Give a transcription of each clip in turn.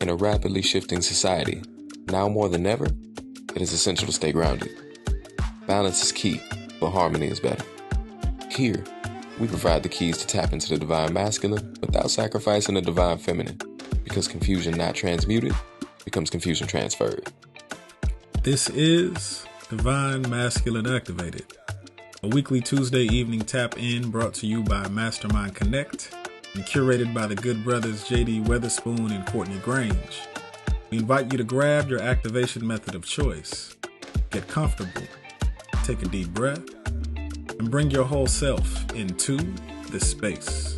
In a rapidly shifting society, now more than ever, it is essential to stay grounded. Balance is key, but harmony is better. Here, we provide the keys to tap into the divine masculine without sacrificing the divine feminine, because confusion not transmuted becomes confusion transferred. This is Divine Masculine Activated, a weekly Tuesday evening tap-in brought to you by Mastermind Connect and curated by the good brothers J.D. Weatherspoon and Courtney Grange. We invite you to grab your activation method of choice, get comfortable, take a deep breath, and bring your whole self into this space.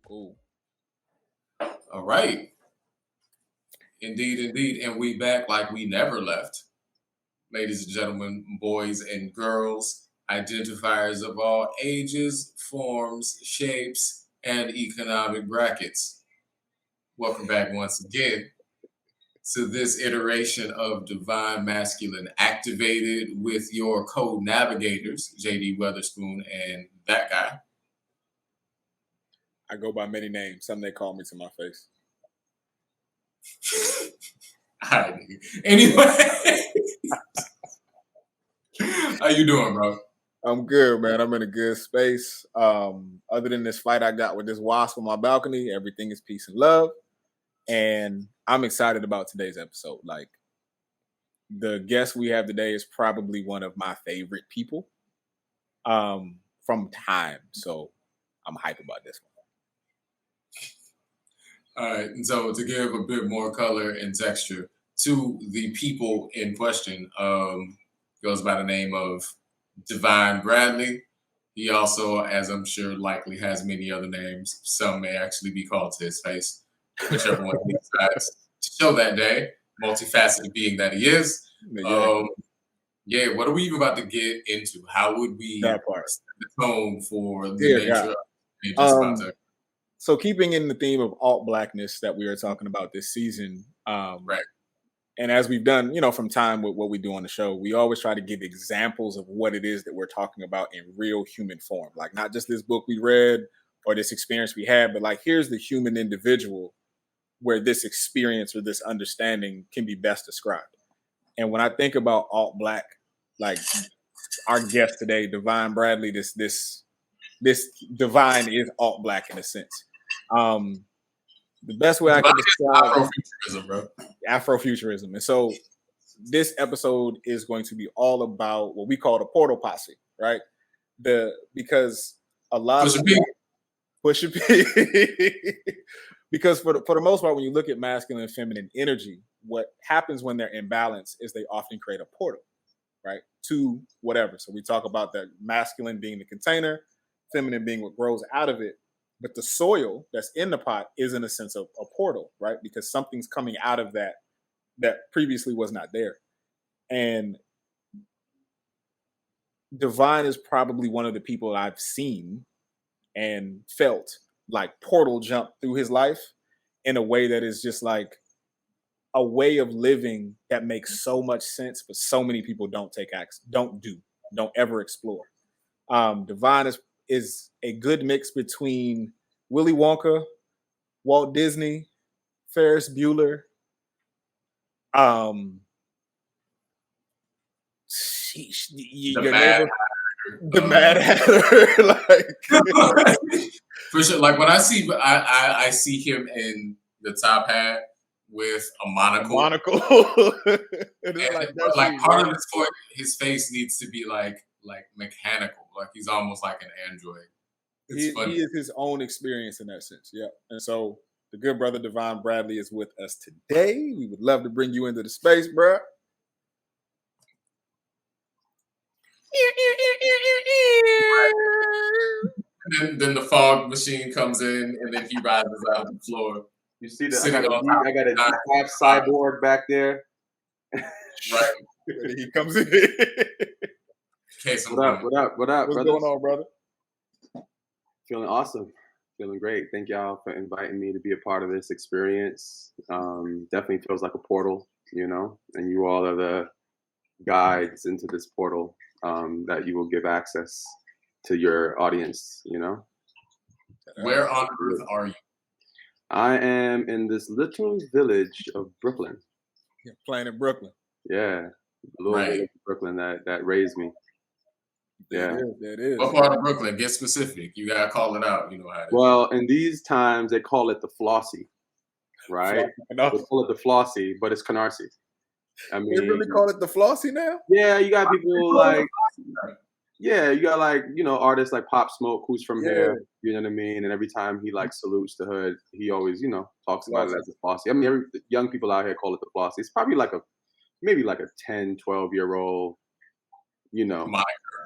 Cool. All right. Indeed. And we back like we never left. Ladies and gentlemen, boys and girls, identifiers of all ages, forms, shapes, and economic brackets. Welcome back once again to this iteration of Divine Masculine Activated with your co-navigators, J.D. Weatherspoon and that guy. I go by many names. Some they call me to my face. All right, nigga. Anyway, how you doing, bro? I'm good, man. I'm in a good space. Other than this fight I got with this wasp on my balcony, everything is peace and love. And I'm excited about today's episode. Like, the guest we have today is probably one of my favorite people from time. So I'm hype about this one. All right, and so to give a bit more color and texture to the people in question, goes by the name of Divine Bradley. He also, as I'm sure, likely has many other names. Some may actually be called to his face, whichever one he decides to show that day. Multifaceted being that he is. What are we even about to get into? How would we set the tone for the nature of it? So keeping in the theme of alt-blackness that we are talking about this season, right. And as we've done, from time with what we do on the show, we always try to give examples of what it is that we're talking about in real human form. Like, not just this book we read or this experience we had, but like, here's the human individual where this experience or this understanding can be best described. And when I think about alt-black, like our guest today, Divine Bradley, this divine is alt-black in a sense. The best way I can describe Afrofuturism, bro. Afrofuturism. And so this episode is going to be all about what we call the portal posse, right? Because a lot of push because for the most part, when you look at masculine and feminine energy, what happens when they're in balance is they often create a portal, right? To whatever. So we talk about the masculine being the container, feminine being what grows out of it. But the soil that's in the pot is, in a sense, of a portal, right? Because something's coming out of that previously was not there. And Divine is probably one of the people I've seen and felt like portal jump through his life in a way that is just like a way of living that makes so much sense, but so many people don't ever explore. Divine is a good mix between Willy Wonka, Walt Disney, Ferris Bueller, the Mad Hatter. Like, for sure. Like, when I see him in the top hat with a monocle. And part of his face needs to be like mechanical. Like, he's almost like an android. He is his own experience in that sense. Yeah. And so the good brother Divine Bradley is with us today. We would love to bring you into the space, bro. Then the fog machine comes in, and then he rises out of the floor. You see I got a half cyborg back there. Right. He comes in. What up? What's brothers? going on, brother? Feeling awesome. Feeling great. Thank y'all for inviting me to be a part of this experience. Definitely feels like a portal and you all are the guides into this portal that you will give access to your audience. Where on earth are you? I am in this little village of Brooklyn. You're playing in Brooklyn. Yeah, the little village of Brooklyn that raised me. Yeah, it is. What part of Brooklyn? Get specific. You gotta call it out. You know how it is. Well, in these times they call it the Flossy, right? They call it the Flossy, but it's Canarsie. I mean, they really call it the Flossy now? Yeah, you got people like, you got like, artists like Pop Smoke, who's from here, you know what I mean? And every time he like salutes the hood, he always, talks about it as the Flossy. I mean, young people out here call it the Flossy. It's probably maybe like a 10, 12-year-old,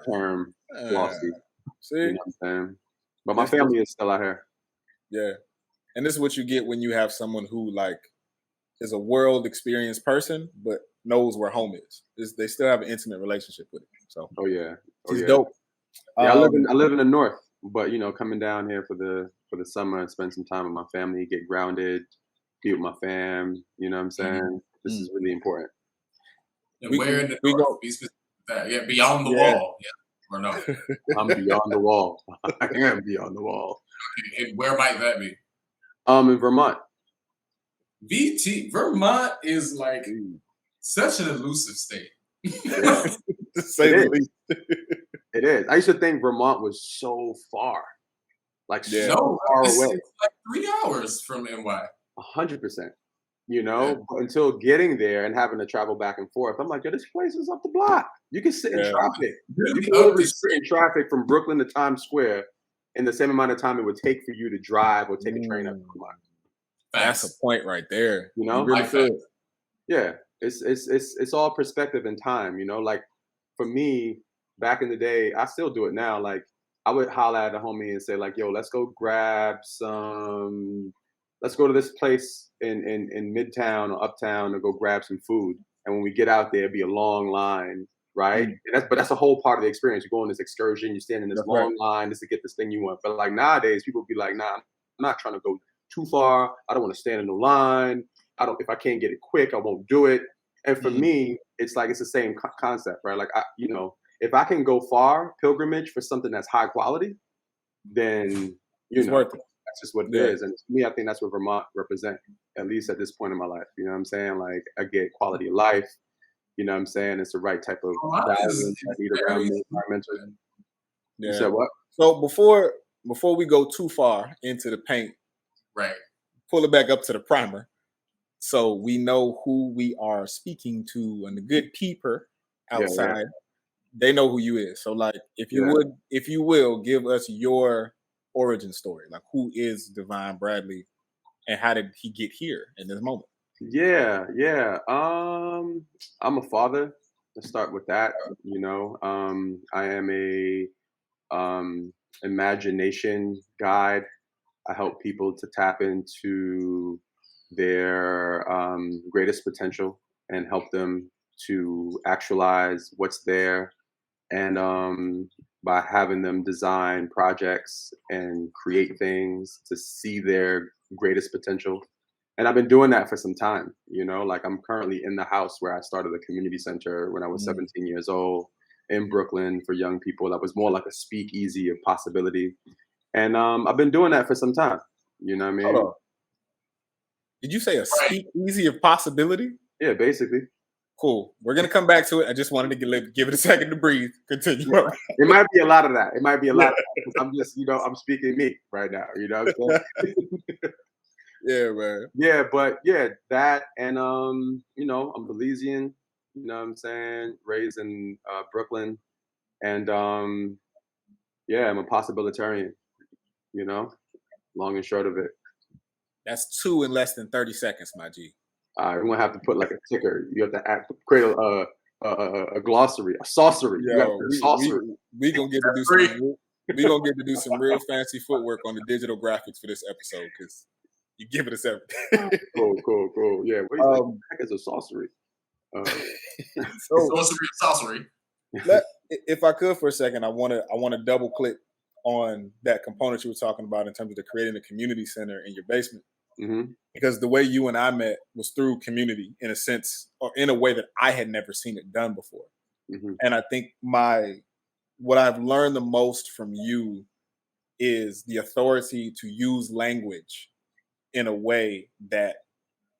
term, Flossy. See? You know what I'm saying? But my family is still out here. Yeah. And this is what you get when you have someone who like is a world experienced person, but knows where home is. They still have an intimate relationship with it. So he's dope. Yeah, I live in the north, but coming down here for the summer and spend some time with my family, get grounded, be with my fam. You know what I'm saying? This is really important. And where in the north? Be specific with that. Yeah, beyond the wall. Yeah, or no? I'm beyond the wall. I am beyond the wall. And where might that be? In Vermont. Vermont is like such an elusive state. To say the least. It is. I used to think Vermont was so far, so far away. It's like 3 hours from NY. 100%. But until getting there and having to travel back and forth, I'm like, yo, this place is up the block. You can sit in traffic. You can literally sit in traffic from Brooklyn to Times Square in the same amount of time it would take for you to drive or take a train up to Vermont. That's a point right there. You really could. Yeah, it's all perspective and time. Like for me, back in the day, I still do it now. Like I would holler at a homie and say like, yo, let's go to this place in Midtown or Uptown and go grab some food. And when we get out there, it'd be a long line, right? But that's a whole part of the experience. You go on this excursion, you stand in this long line just to get this thing you want. But like nowadays, people be like, nah, I'm not trying to go too far. I don't want to stand in the line. If I can't get it quick, I won't do it. And for me, it's like it's the same concept, right? Like if I can go far, pilgrimage for something that's high quality, then it's worth it. That's just what it is. And to me, I think that's what Vermont represents, at least at this point in my life. You know what I'm saying? Like I get quality of life. You know what I'm saying? It's the right type of balance I need around me environmentally. Yeah. You said what? So before we go too far into the paint, right? Pull it back up to the primer, so we know who we are speaking to, and the good peeper outside, they know who you is. So like, if you will, give us your origin story. Like, who is Divine Bradley, and how did he get here in this moment? Yeah. I'm a father. Let's start with that. I am a imagination guide. I help people to tap into their greatest potential and help them to actualize what's there. And by having them design projects and create things to see their greatest potential. And I've been doing that for some time, like I'm currently in the house where I started a community center when I was 17 years old in Brooklyn for young people. That was more like a speakeasy of possibility. And I've been doing that for some time. You know what I mean? Hold on. Did you say a speakeasy of possibility? Yeah, basically. Cool. We're going to come back to it. I just wanted to give it a second to breathe. Continue. It might be a lot of that. Of that. I'm just, I'm speaking me right now. You know what I'm saying? Yeah, man. Yeah, but that and I'm Belizean, you know what I'm saying? Raised in Brooklyn. And I'm a possibilitarian, long and short of it. That's 2 in less than 30 seconds, my G. We're gonna have to put like a ticker. You have to create a glossary, a sorcery. We gonna get to do some. We gonna get to do some real fancy footwork on the digital graphics for this episode because you give it us everything. Cool. Yeah, what is a sorcery? Sorcery. If I could for a second, I want to double click on that component you were talking about in terms of creating a community center in your basement. Mm-hmm. because the way you and I met was through community in a sense, or in a way that I had never seen it done before. Mm-hmm. And I think what I've learned the most from you is the authority to use language in a way that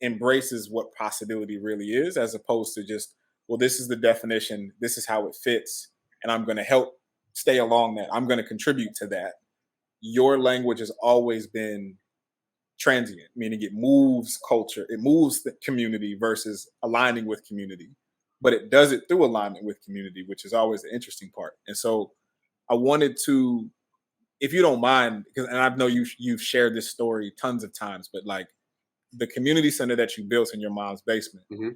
embraces what possibility really is, as opposed to just, well, this is the definition, this is how it fits, and I'm going to help stay along that. I'm going to contribute to that. Your language has always been transient, meaning it moves culture, it moves the community versus aligning with community, but it does it through alignment with community, which is always the interesting part. And so I wanted to, if you don't mind, because and I know you've shared this story tons of times, but like the community center that you built in your mom's basement, Mm-hmm.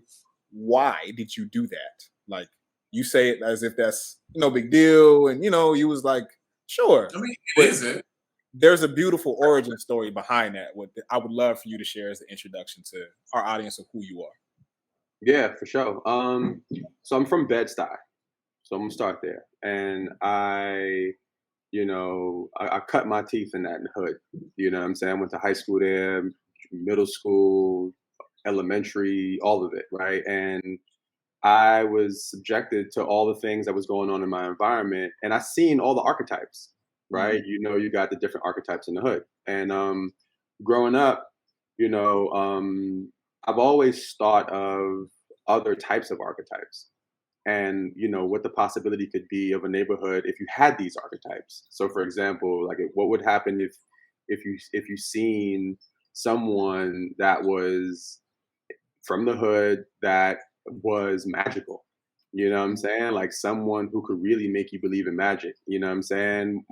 why did you do that? Like, you say it as if that's no big deal, and you was like, sure, I mean, but it isn't. there's a beautiful origin story behind that. What I would love for you to share as the introduction to our audience of who you are. Yeah, for sure. So I'm from Bed-Stuy, so I'm gonna start there, and I cut my teeth in that hood. You know what I'm saying? I went to high school there, middle school, elementary, all of it, right? And I was subjected to all the things that was going on in my environment, and I seen all the archetypes, right? Mhm. You got the different archetypes in the hood. And growing up, you know, I've always thought of other types of archetypes and what the possibility could be of a neighborhood if you had these archetypes. So for example, like what would happen if you seen someone that was from the hood that was magical. You know what I'm saying? Like someone who could really make you believe in magic. You know what I'm saying?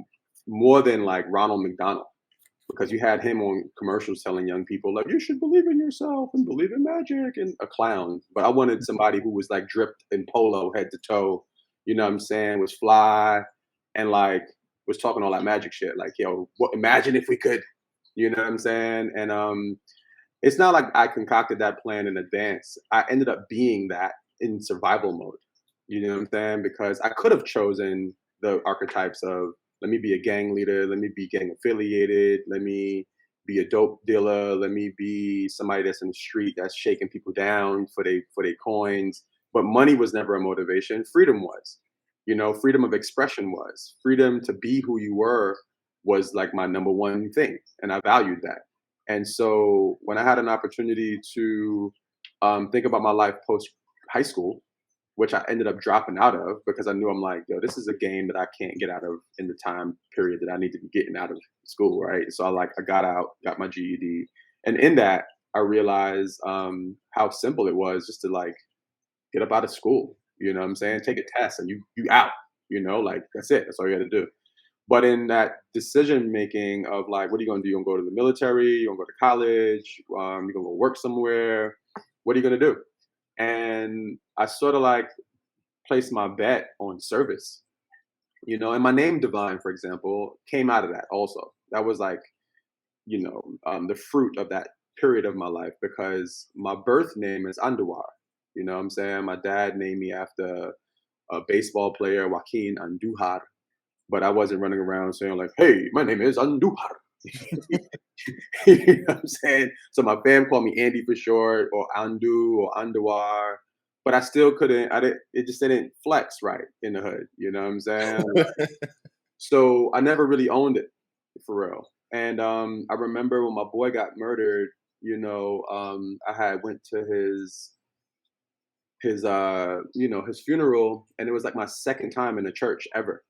More than like Ronald McDonald, because you had him on commercials telling young people like you should believe in yourself and believe in magic, and a clown. But I wanted somebody who was like dripped in polo head to toe. You know what I'm saying? Was fly and like was talking all that magic shit. Like, yo, what, imagine if we could. You know what I'm saying? And it's not like I concocted that plan in advance. I ended up being that in survival mode. You know what I'm saying? Because I could have chosen the archetypes of let me be a gang leader, let me be gang affiliated, let me be a dope dealer, let me be somebody that's in the street that's shaking people down for they coins. But money was never a motivation. Freedom was. Freedom of expression was. Freedom to be who you were was like my number one thing. And I valued that. And so when I had an opportunity to think about my life post high school, which I ended up dropping out of because I knew I'm like, yo, this is a game that I can't get out of in the time period that I need to be getting out of school, right? So I got out, got my GED, and in that I realized how simple it was just to like get up out of school. You know what I'm saying? Take a test and you out. Like that's it. That's all you got to do. But in that decision making of like, what are you gonna do? You gonna go to the military? You gonna go to college? You gonna go work somewhere? What are you gonna do? And I sort of like placed my bet on service. And my name Divine, for example, came out of that also. That was like, the fruit of that period of my life because my birth name is Andujar. You know what I'm saying? My dad named me after a baseball player, Joaquin Andujar, but I wasn't running around saying like, "Hey, my name is Andujar." You know what I'm saying? So my fam called me Andy for short, or Andu, or Andujar, but I still couldn't. I didn't. It just didn't flex right in the hood. You know what I'm saying? So I never really owned it for real. And I remember when my boy got murdered. I had went to his funeral, and it was like my second time in a church ever.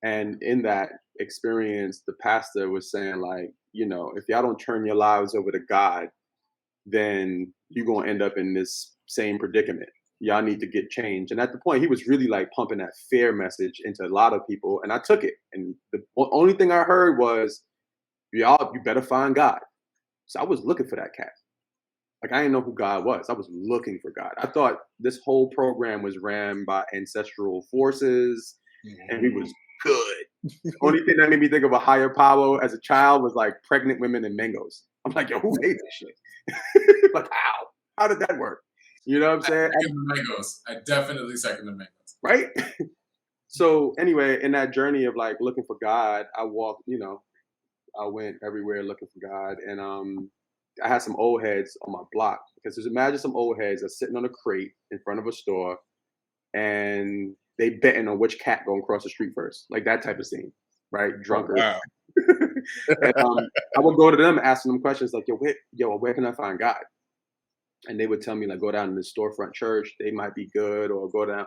And in that experience, the pastor was saying, like, if y'all don't turn your lives over to God, then you're going to end up in this same predicament. Y'all need to get change. And at the point, he was really like pumping that fear message into a lot of people. And I took it. And the only thing I heard was, y'all, you better find God. So I was looking for that cat. Like, I didn't know who God was. I was looking for God. I thought this whole program was ran by ancestral forces and we was good. The only thing that made me think of a higher power as a child was like pregnant women and mangoes. I'm like, yo, who made this shit? Like, how? How did that work? You know what I'm saying? I second the mangoes. I definitely second the mangoes. Right? So anyway, in that journey of like looking for God, I walked, I went everywhere looking for God. And I had some old heads on my block, because just imagine some old heads that's sitting on a crate in front of a store, and they betting on which cat going across the street first, like that type of scene, right? Drunkards. Wow. And I would go to them asking them questions like, where can I find God? And they would tell me, like, go down to this storefront church, they might be good, or go down,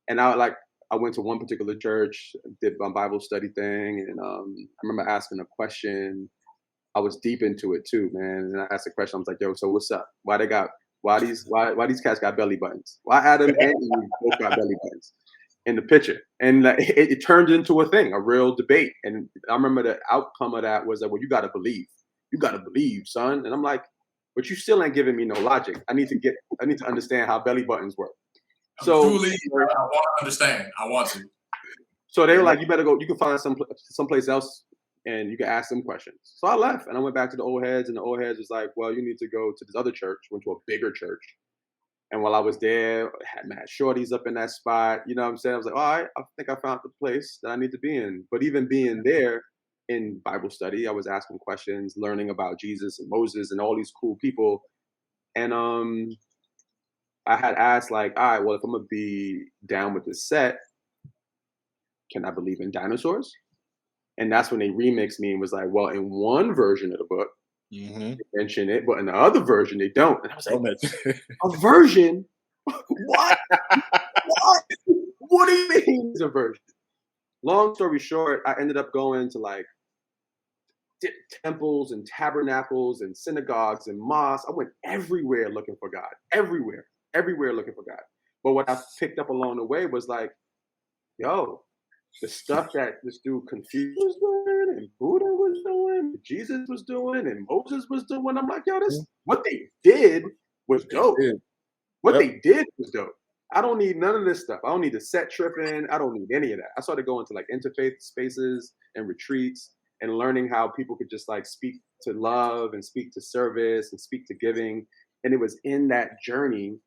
And I went to one particular church, did my Bible study thing, and I remember asking a question. I was deep into it too, man. And I asked a question. I was like, "Yo, so what's up? Why these cats got belly buttons? Why Adam and Eve both got belly buttons in the picture?" And like, it turned into a thing, a real debate. And I remember the outcome of that was that, well, you got to believe, son. And I'm like, but you still ain't giving me no logic. I need to understand how belly buttons work. So truly, I want to understand. I want to. So they were like, you better go. You can find someplace else, and you can ask them questions. So I left, and I went back to the old heads, and the old heads was like, well, you need to go to this other church. Went to a bigger church. And while I was there, I had mad shorties up in that spot. You know what I'm saying? I was like, all right, I think I found the place that I need to be in. But even being there in Bible study, I was asking questions, learning about Jesus and Moses and all these cool people. And I had asked, like, all right, well, if I'm going to be down with this set, can I believe in dinosaurs? And that's when they remixed me and was like, well, in one version of the book, they mention it, but in the other version, they don't. And I was like, a version? What? What do you mean it's a version? Long story short, I ended up going to like temples and tabernacles and synagogues and mosques. I went everywhere looking for God. Everywhere looking for God. But what I picked up along the way was like, yo, the stuff that this dude Confucius was doing, and Buddha was doing, Jesus was doing, and Moses was doing. I'm like, yo, this what they did was dope. They did was dope. I don't need none of this stuff. I don't need the set tripping. I don't need any of that. I started going to like interfaith spaces and retreats and learning how people could just like speak to love and speak to service and speak to giving. And it was in that journey,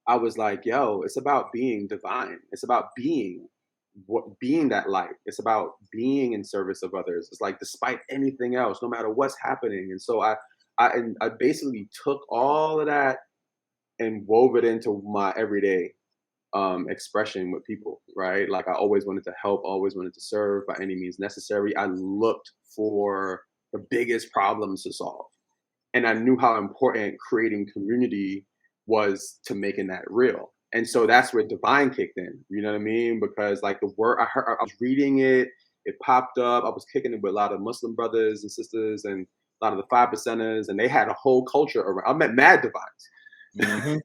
I was like, yo, it's about being divine. It's about being that light. It's about being in service of others. It's like, despite anything else, no matter what's happening. And so I basically took all of that and wove it into my everyday expression with people, right? Like I always wanted to help, always wanted to serve by any means necessary. I looked for the biggest problems to solve. And I knew how important creating community was to making that real. And so that's where divine kicked in, you know what I mean? Because like the word I was reading it, it popped up. I was kicking it with a lot of Muslim brothers and sisters and a lot of the 5%ers, and they had a whole culture around. I met mad divines.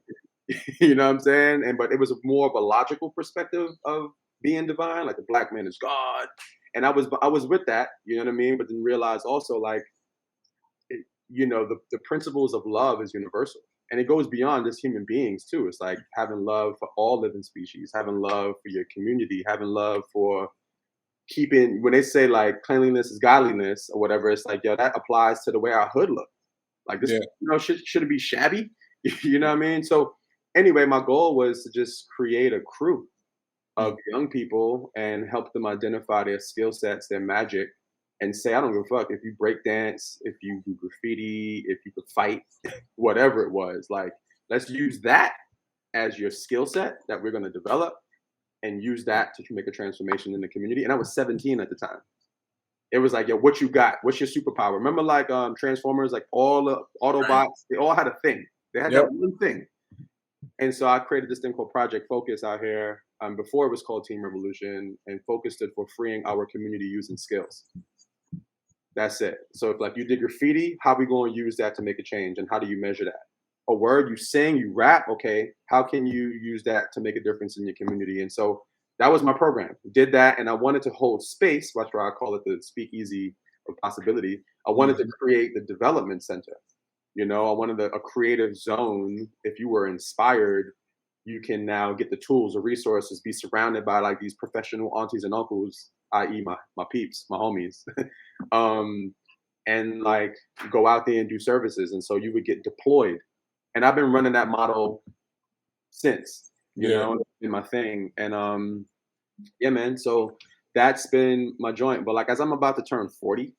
You know what I'm saying? But it was more of a logical perspective of being divine, like the black man is God. And I was with that, you know what I mean? But then realized also like, the principles of love is universal. And it goes beyond just human beings too. It's like having love for all living species, having love for your community, having love for keeping, when they say like cleanliness is godliness or whatever, it's like, yo, that applies to the way our hood look. Like this, should it be shabby? You know what I mean? So anyway, my goal was to just create a crew of young people and help them identify their skill sets, their magic, and say, I don't give a fuck if you break dance, if you do graffiti, if you could fight, whatever it was. Like, let's use that as your skill set that we're going to develop and use that to make a transformation in the community. And I was 17 at the time. It was like, yo, what you got? What's your superpower? Remember like Transformers, like all the Autobots, they all had a thing. They had that one thing. And so I created this thing called Project Focus out here. Before it was called Team Revolution, and Focus stood for freeing our community using skills. That's it. So if like you did graffiti, how are we going to use that to make a change? And how do you measure that? A word, you sing, you rap, okay. How can you use that to make a difference in your community? And so that was my program. Did that, and I wanted to hold space. That's why I call it the speakeasy of possibility. I wanted to create the development center. I wanted a creative zone. If you were inspired, you can now get the tools, the resources, be surrounded by like these professional aunties and uncles, i.e. my peeps, my homies, and like go out there and do services. And so you would get deployed. And I've been running that model since, in my thing. And man, so that's been my joint. But like as I'm about to turn 40,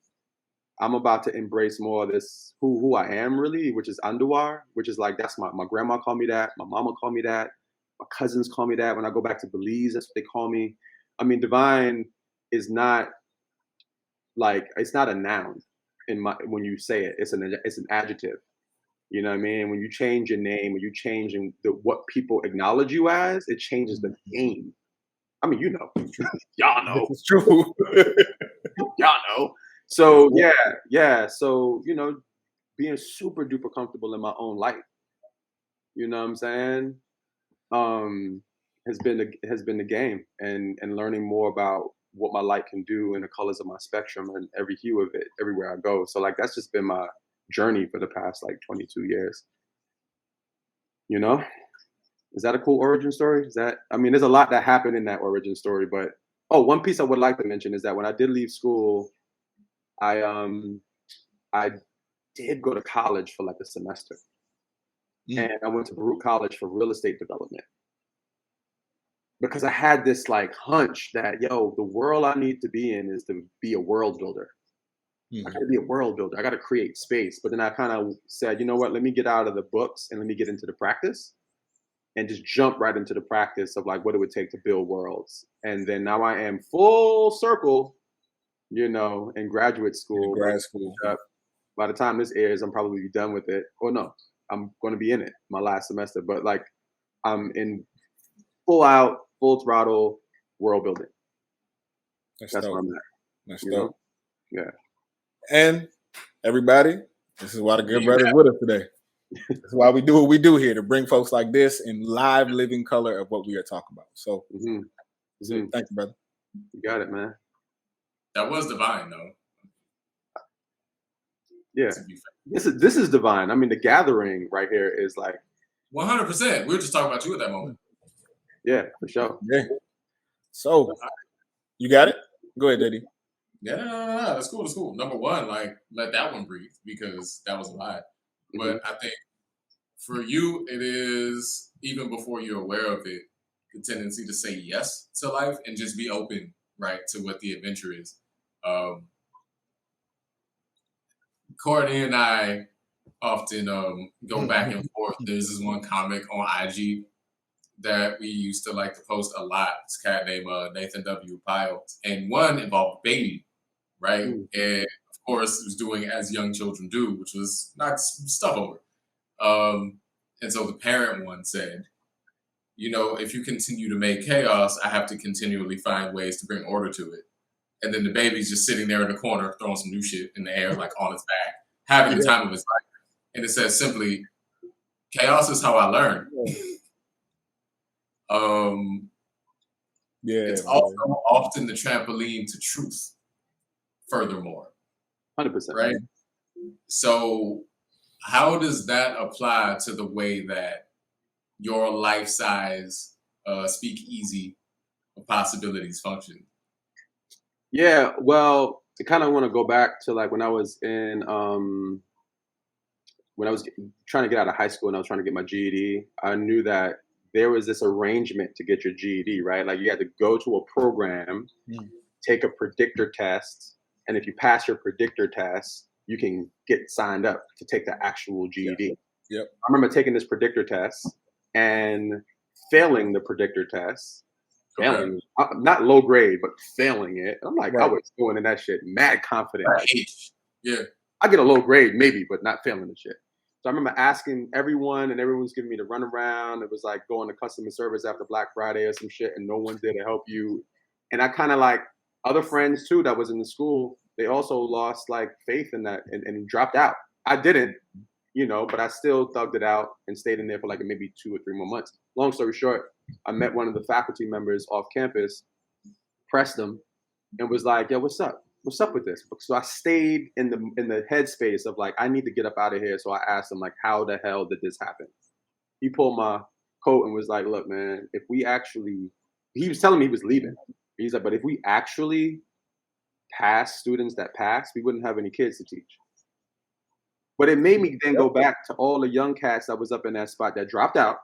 I'm about to embrace more of this who I am really, which is Anduar, which is like that's my grandma called me that, my mama called me that, my cousins call me that. When I go back to Belize, that's what they call me. I mean, divine is not like it's not a noun in my when you say it. It's an adjective. You know what I mean? When you change your name, when you change in what people acknowledge you as, it changes the game. I mean, you know, y'all know, This is true. y'all know. So yeah. So you know, being super duper comfortable in my own light. You know what I'm saying? Has been the game, and learning more about what my light can do and the colors of my spectrum and every hue of it everywhere I go. So like that's just been my journey for the past like 22 years. You know? Is that a cool origin story? Is that I mean, there's a lot that happened in that origin story, but one piece I would like to mention is that when I did leave school, I did go to college for like a semester. And I went to Baruch College for real estate development. Because I had this like hunch that the world I need to be in is to be a world builder. I gotta be a world builder. I gotta create space. But then I kind of said, you know what, let me get out of the books and let me get into the practice and just jump right into the practice of like what it would take to build worlds. And then now I am full circle, in graduate school. Grad school. By the time this airs, I'm probably done with it. Or no, I'm gonna be in it my last semester. But like I'm in full throttle world building. That's where I'm at. That's dope. Yeah. And everybody, this is why the good brother's with us today. This is why we do what we do here, to bring folks like this in live living color of what we are talking about. So thank you, brother. You got it, man. That was divine, though. Yeah. This is divine. I mean, the gathering right here is like 100%. We were just talking about you at that moment. Yeah, for sure. Yeah. So you got it? Go ahead, Daddy. Yeah, no. That's cool. That's cool. Number one, like, let that one breathe because that was a lot. But I think for you, it is, even before you're aware of it, the tendency to say yes to life and just be open, right, to what the adventure is. Courtney and I often go back and forth. There's this one comic on IG that we used to like to post a lot. This cat named Nathan W. Pyle. And one involved baby, right? And of course, it was doing as young children do, which was knock stuff over. And so the parent one said, if you continue to make chaos, I have to continually find ways to bring order to it. And then the baby's just sitting there in the corner, throwing some new shit in the air, like on its back, having the time of his life. And it says simply, chaos is how I learn. It's also often the trampoline to truth. Furthermore, 100%, right? So, how does that apply to the way that your life-size speakeasy of possibilities function? Yeah, well, I kind of want to go back to like when I was in when I was trying to get out of high school and I was trying to get my GED. I knew that there was this arrangement to get your GED, right? Like you had to go to a program, take a predictor test, and if you pass your predictor test, you can get signed up to take the actual GED. Yep. I remember taking this predictor test and failing the predictor test. Failing, not low grade, but failing it. I'm like, I was going in that shit mad confident. Yeah. I get a low grade maybe, but not failing the shit. So I remember asking everyone, and everyone was giving me the runaround. It was like going to customer service after Black Friday or some shit, and no one's there to help you. And I kind of like other friends too that was in the school. They also lost like faith in that and dropped out. I didn't, but I still thugged it out and stayed in there for like maybe 2 or 3 more months. Long story short, I met one of the faculty members off campus, pressed him, and was like, "Yo, what's up? What's up with this?" So I stayed in the headspace of like, I need to get up out of here. So I asked him like, how the hell did this happen? He pulled my coat and was like, "Look, man, if we actually," he was telling me he was leaving. He's like, "But if we actually pass students that pass, we wouldn't have any kids to teach." But it made me then go back to all the young cats that was up in that spot that dropped out.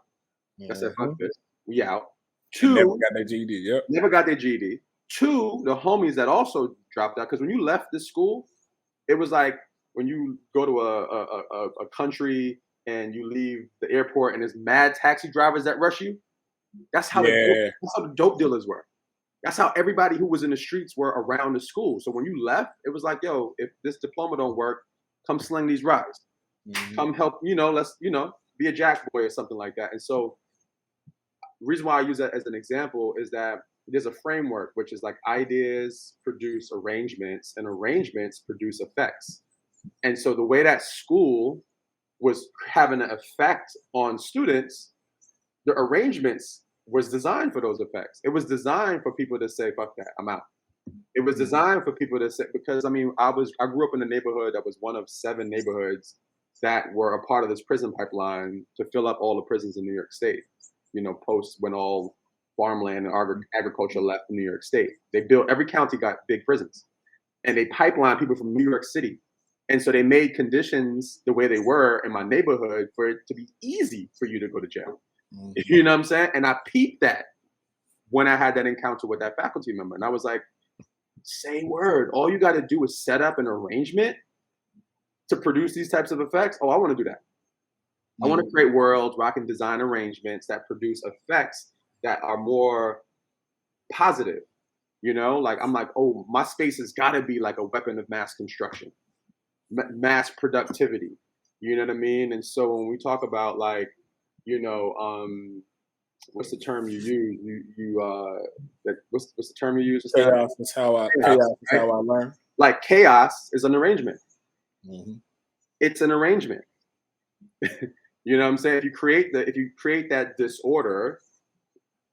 I said, "Fuck this, we out." Two, never got their GED. Yep. Never got their GED. Two, the homies that also dropped out, because when you left this school, It was like when you go to a country and you leave the airport and there's mad taxi drivers that rush you. That's how Yeah. that's how the dope dealers were. That's how everybody who was in the streets were around the school. So when you left, it was like, yo, if this diploma don't work, come sling these rides. Come help, let's, be a jack boy or something like that. And so the reason why I use that as an example is that there's a framework, which is like ideas produce arrangements and arrangements produce effects. And so the way that school was having an effect on students, the arrangements was designed for those effects. It was designed for people to say, fuck that, I'm out. It was designed for people to say, because I grew up in a neighborhood that was one of 7 neighborhoods that were a part of this prison pipeline to fill up all the prisons in New York State, post when all farmland and agriculture left New York State. They built, every county got big prisons, and they pipelined people from New York City. And so they made conditions the way they were in my neighborhood for it to be easy for you to go to jail. You know what I'm saying? And I peeped that when I had that encounter with that faculty member. And I was like, same word. All you got to do is set up an arrangement to produce these types of effects. Oh, I want to do that. I want to create worlds where I can design arrangements that produce effects that are more positive. Like I'm like, oh, my space has got to be like a weapon of mass construction, mass productivity. You know what I mean? And so when we talk about like, what's the term you use? What's the term you use? Chaos is how I learn. Like chaos is an arrangement. It's an arrangement. You know what I'm saying? If you create that disorder,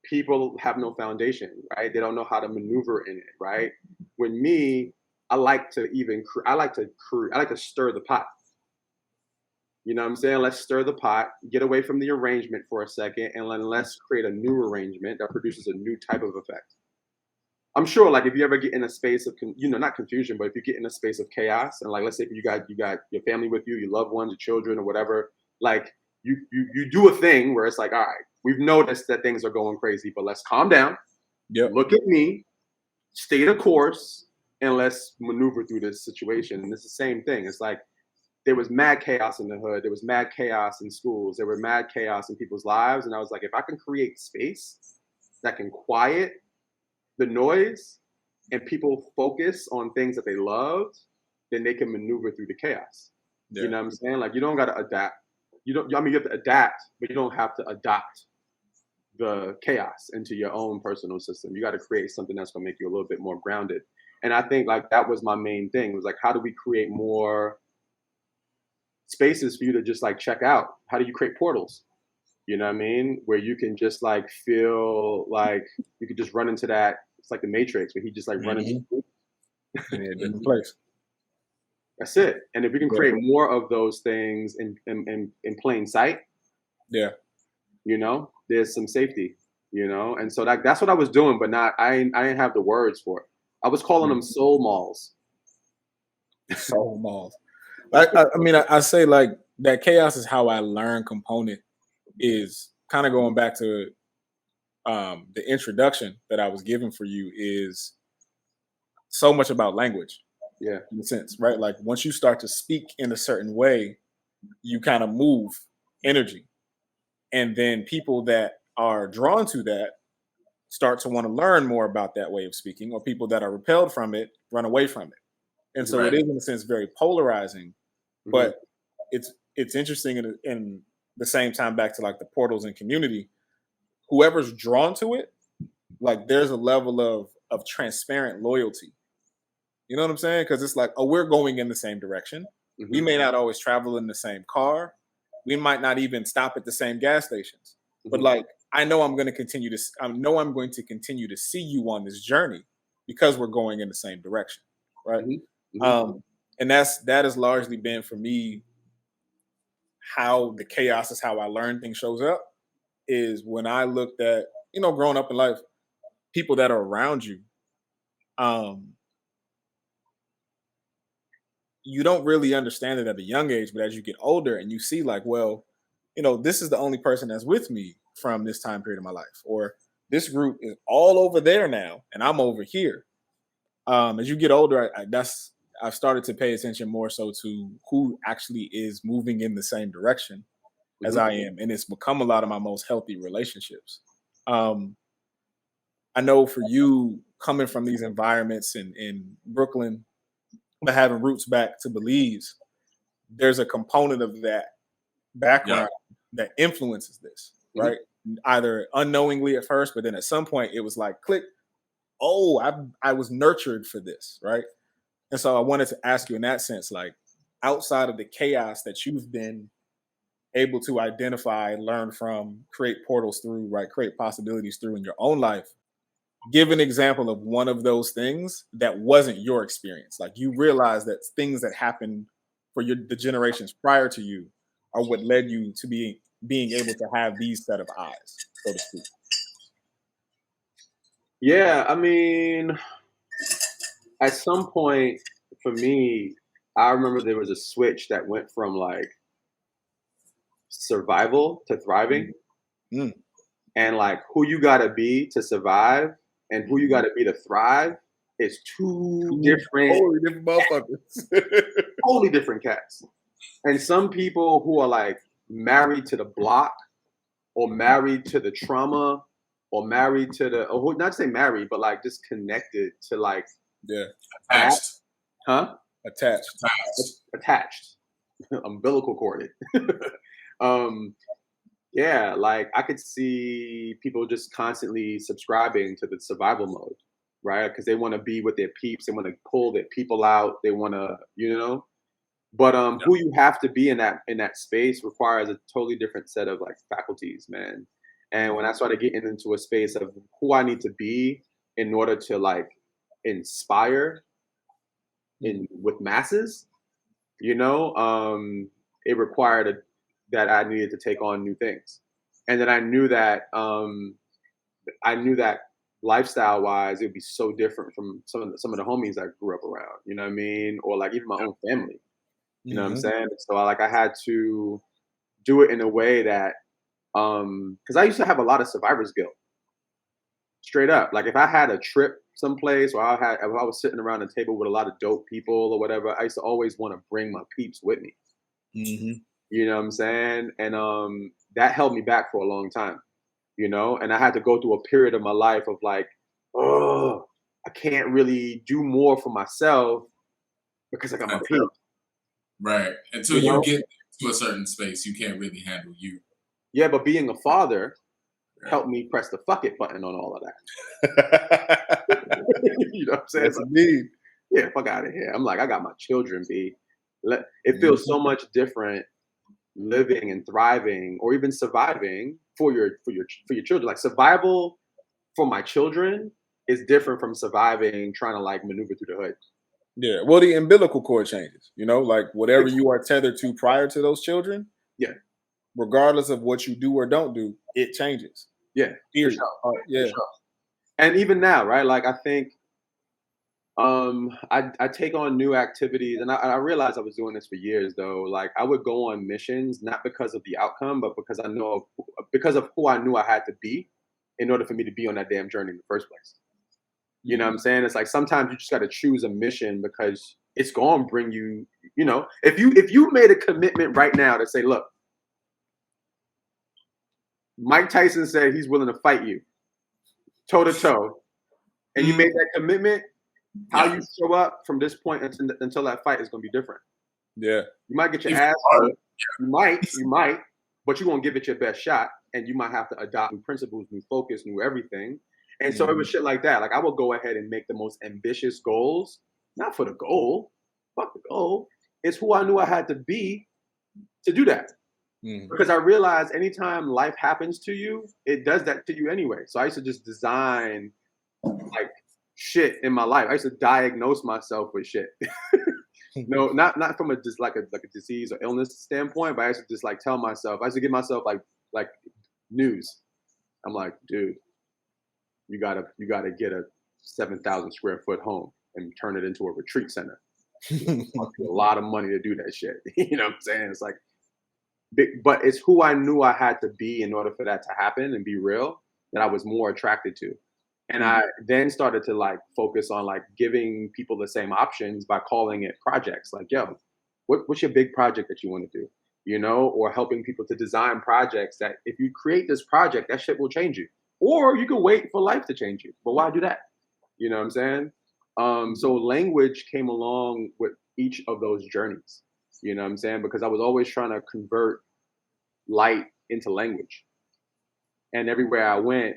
people have no foundation, right? They don't know how to maneuver in it, right? When me, I like to stir the pot. You know what I'm saying? Let's stir the pot, get away from the arrangement for a second, and let's create a new arrangement that produces a new type of effect. I'm sure, like, if you ever get in a space of, not confusion, but if you get in a space of chaos, and like, let's say if you got your family with you, your loved ones, your children, or whatever, like, you do a thing where it's like, all right, we've noticed that things are going crazy, but let's calm down. Yep. Look at me, stay the course, and let's maneuver through this situation. And it's the same thing. It's like, there was mad chaos in the hood. There was mad chaos in schools. There were mad chaos in people's lives. And I was like, if I can create space that can quiet the noise and people focus on things that they loved, then they can maneuver through the chaos. Yeah. You know what I'm saying? Like, you don't got to adapt. You have to adapt, but you don't have to adopt the chaos into your own personal system. You got to create something that's going to make you a little bit more grounded. And I think like that was my main thing. It was like, how do we create more spaces for you to just like check out? How do you create portals? You know what I mean? Where you can just like feel like you could just run into that. It's like the Matrix, where he just like run into different place. That's it. And if we can create more of those things in plain sight, there's some safety, And so that's what I was doing, but I didn't have the words for it. I was calling them soul malls. Soul malls. I say like that chaos is how I learn component is kind of going back to the introduction that I was given for you is so much about language. Yeah. In a sense, right? Like once you start to speak in a certain way, you kind of move energy. And then people that are drawn to that start to want to learn more about that way of speaking, or people that are repelled from it run away from it. And so it is in a sense very polarizing, but it's interesting in the same time back to like the portals and community. Whoever's drawn to it, like there's a level of transparent loyalty. You know what I'm saying? Because it's like, oh, we're going in the same direction. Mm-hmm. We may not always travel in the same car. We might not even stop at the same gas stations. Mm-hmm. But like, I know I'm going to continue to see you on this journey because we're going in the same direction, right? Mm-hmm. And that has largely been for me how the chaos is how I learn things shows up. Is when I looked at growing up in life, people that are around you, you don't really understand it at a young age, but as you get older and you see like, well, this is the only person that's with me from this time period of my life, or this group is all over there now and I'm over here. As you get older, I've started to pay attention more so to who actually is moving in the same direction as I am, and it's become a lot of my most healthy relationships. Um, I know for you, coming from these environments in Brooklyn, but having roots back to Belize, there's a component of that Yeah. background that influences this, Mhm. right? Either unknowingly at first, but then at some point it was like, click, oh, I was nurtured for this, right? And so I wanted to ask you in that sense, like outside of the chaos that you've been able to identify, learn from, create portals through, right? Create possibilities through in your own life. Give an example of one of those things that wasn't your experience. Like you realize that things that happened for the generations prior to you are what led you to being able to have these set of eyes, so to speak. Yeah, I mean, at some point for me, I remember there was a switch that went from like survival to thriving, Mm. and like who you gotta be to survive and who you gotta be to thrive is two different, Totally different motherfuckers. totally different cats. And some people who are like married to the block or married to the trauma or married to the, or not say married, but like just connected to like Yeah, that, Attached. huh? attached. Attached, umbilical corded. um, yeah, like I could see people just constantly subscribing to the survival mode, right? Because they want to be with their peeps, they want to pull their people out, they want to, you know. But who you have to be in that space requires a totally different set of like faculties, man. And when I started getting into a space of who I need to be in order to like inspire in with masses, you know, it required that I needed to take on new things, and then I knew that lifestyle wise, it'd be so different from some of the homies I grew up around. You know what I mean? Or like even my own family. You know what I'm saying? So I had to do it in a way that because I used to have a lot of survivor's guilt. Straight up. Like if I had a trip someplace or if I was sitting around a table with a lot of dope people or whatever, I used to always want to bring my peeps with me. Mm-hmm. You know what I'm saying? And that held me back for a long time, you know? And I had to go through a period of my life of like, oh, I can't really do more for myself because I got my peeps. Right. Until You you know? get to a certain space, you can't really handle you. Yeah, but being a father Right. helped me press the fuck it button on all of that. You know what I'm saying? Yes, It's like, indeed. yeah, fuck out of here. I'm like, I got my children, B. It feels so much different living and thriving or even surviving for your children. Like survival for my children is different from surviving trying to like maneuver through the hood. Yeah. Well, the umbilical cord changes, you know, like whatever you are tethered to prior to those children. Yeah. Regardless of what you do or don't do, it changes. Yeah, Period. for Yeah. sure. And even now, right? Like I think I take on new activities and I realized I was doing this for years though. Like I would go on missions not because of the outcome, but because of who I knew I had to be in order for me to be on that damn journey in the first place. You know what I'm saying? It's like sometimes you just got to choose a mission because it's going to bring you, you know, if you made a commitment right now to say, look, Mike Tyson said he's willing to fight you toe to toe, and you made that commitment, how you show up from this point until that fight is going to be different. Yeah. You might get your ass hurt. You might, but you're going to give it your best shot, and you might have to adopt new principles, new focus, new everything. And so it was shit like that. Like I would go ahead and make the most ambitious goals, not for the goal. Fuck the goal. It's who I knew I had to be to do that. Because I realized anytime life happens to you, it does that to you anyway. So I used to just design like shit in my life. I used to diagnose myself with shit. No, not from a disease or illness standpoint, but I used to just like tell myself. I used to give myself like news. I'm like, dude, you gotta get a 7,000 square foot home and turn it into a retreat center. A lot of money to do that shit. You know what I'm saying? It's like, but it's who I knew I had to be in order for that to happen and be real that I was more attracted to. And I then started to like focus on like giving people the same options by calling it projects. Like, yo, what's your big project that you want to do? You know, or helping people to design projects that if you create this project, that shit will change you. Or you can wait for life to change you. But why do that? You know what I'm saying? So language came along with each of those journeys. You know what I'm saying? Because I was always trying to convert light into language. And everywhere I went,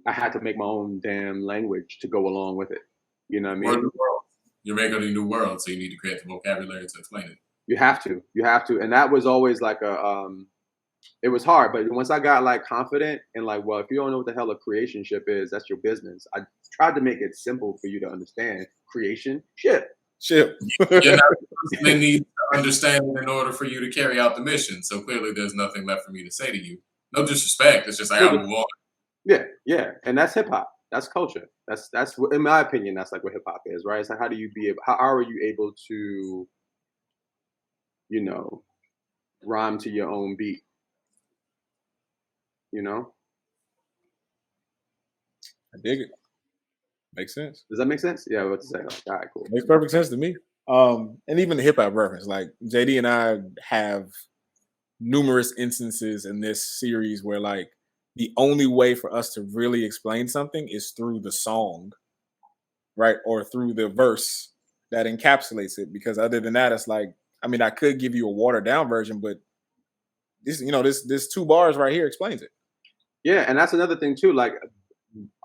I had to make my own damn language to go along with it. You know what I mean? Word of the world. You're making a new world, so you need to create the vocabulary to explain it. You have to. And that was always like it was hard, but once I got like confident and like, well, if you don't know what the hell a creationship is, that's your business. I tried to make it simple for you to understand. Creation, ship. You're not going to need to understand it in order for you to carry out the mission. So clearly there's nothing left for me to say to you. No disrespect. It's just like, I'll move on. Yeah. And that's hip hop. That's culture. That's what, in my opinion, that's like what hip hop is, right? It's like, how are you able to, you know, rhyme to your own beat? You know? I dig it. Makes sense. Does that make sense? Yeah, what to say? Like, all right, cool. Makes perfect sense to me. And even the hip hop reference, like JD and I have numerous instances in this series where like the only way for us to really explain something is through the song, right? Or through the verse that encapsulates it. Because other than that, it's like, I mean, I could give you a watered down version, but this 2 bars right here explains it. Yeah, and that's another thing too. Like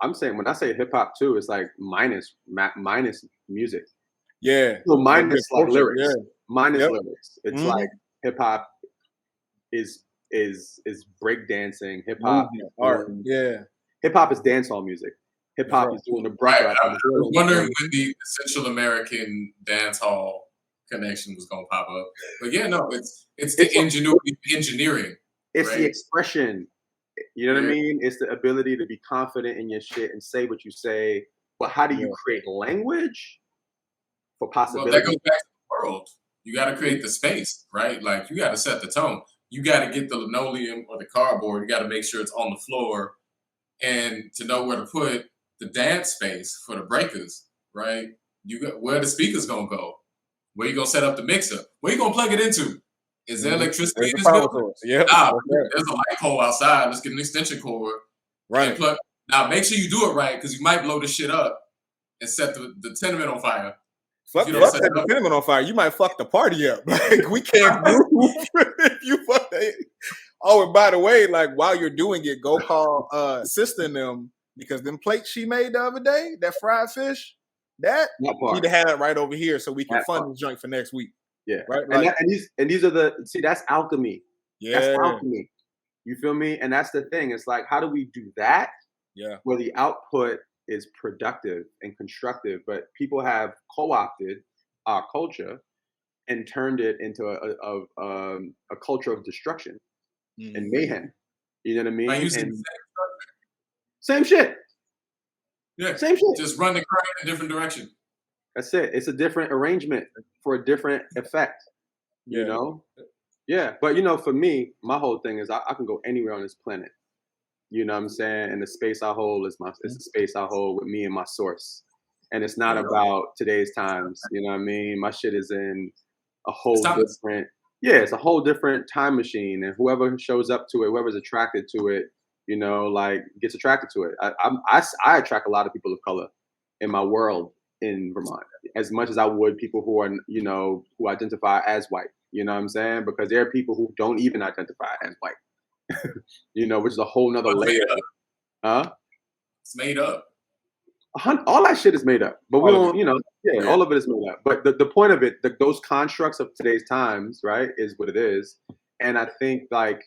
I'm saying, when I say hip hop too, it's like minus music. Yeah. So minus like lyrics. Yeah. Minus lyrics. It's like hip hop is breakdancing. Hip hop is art. Yeah. Hip hop is dancehall music. Hip hop is doing the break. Right. I was wondering when the Central American dancehall connection was gonna pop up. But yeah, no, it's the ingenuity, engineering. It's right? the expression. You know what I mean? It's the ability to be confident in your shit and say what you say. But how do you create language for possibility? Well, that goes back to the world. You got to create the space, right? Like you got to set the tone. You got to get the linoleum or the cardboard. You got to make sure it's on the floor, and to know where to put the dance space for the breakers, right? You got where the speakers gonna go. Where you gonna set up the mixer? Where you gonna plug it into? Is there electricity in this building? Yeah. There's a light pole outside. Let's get an extension cord. Right. Now, make sure you do it right, because you might blow this shit up and set the tenement on fire. Fuck the tenement on fire. You might fuck the party up. Like, we can't move if you fuck that. Oh, and by the way, like, while you're doing it, go call sister and them, because them plates she made the other day, that fried fish, that need to have it right over here so we can fund this joint for next week. Yeah, right. Like, and these are that's alchemy. Yeah, that's alchemy. You feel me? And that's the thing. It's like, how do we do that? Yeah, where the output is productive and constructive, but people have co-opted our culture and turned it into a culture of destruction and mayhem. You know what I mean? And same shit. Yeah, same shit. Just run the crank in a different direction. That's it. It's a different arrangement for a different effect. You know? Yeah. But, you know, for me, my whole thing is I can go anywhere on this planet. You know what I'm saying? And the space I hold is it's the space I hold with me and my source. And it's not about today's times. You know what I mean? My shit is in a whole different, it's a whole different time machine. And whoever shows up to it, whoever's attracted to it, you know, like gets attracted to it. I attract a lot of people of color in my world in Vermont, as much as I would people who are, you know, who identify as white. You know what I'm saying? Because there are people who don't even identify as white. You know, which is a whole nother layer. It's made up. All that shit is made up, but we don't, you know, all of it is made up. But the point of it, those constructs of today's times, right, is what it is. And I think like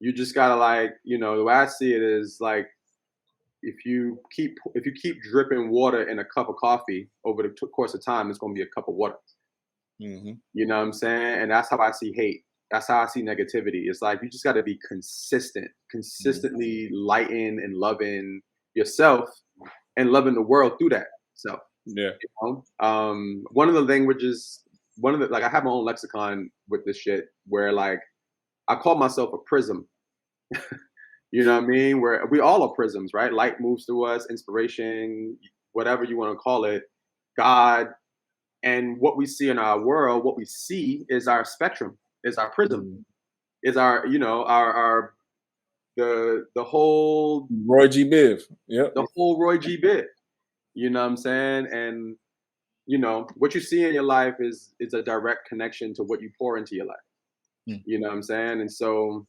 you just gotta like, you know, the way I see it is like if you keep dripping water in a cup of coffee over the course of time, it's gonna be a cup of water. Mm-hmm. You know what I'm saying? And that's how I see hate. That's how I see negativity. It's like you just got to be consistently lighting and loving yourself and loving the world through that. So, yeah. You know? One of the languages, like I have my own lexicon with this shit where like I call myself a prism. You know what I mean? Where we all are prisms, right? Light moves through us, inspiration, whatever you want to call it, God. And what we see in our world, what we see is our spectrum, is our prism, is our, our the whole Roy G. Biv. Yep. the whole Roy G. Biv. You know what I'm saying? And what you see in your life is a direct connection to what you pour into your life. You know what I'm saying? And so,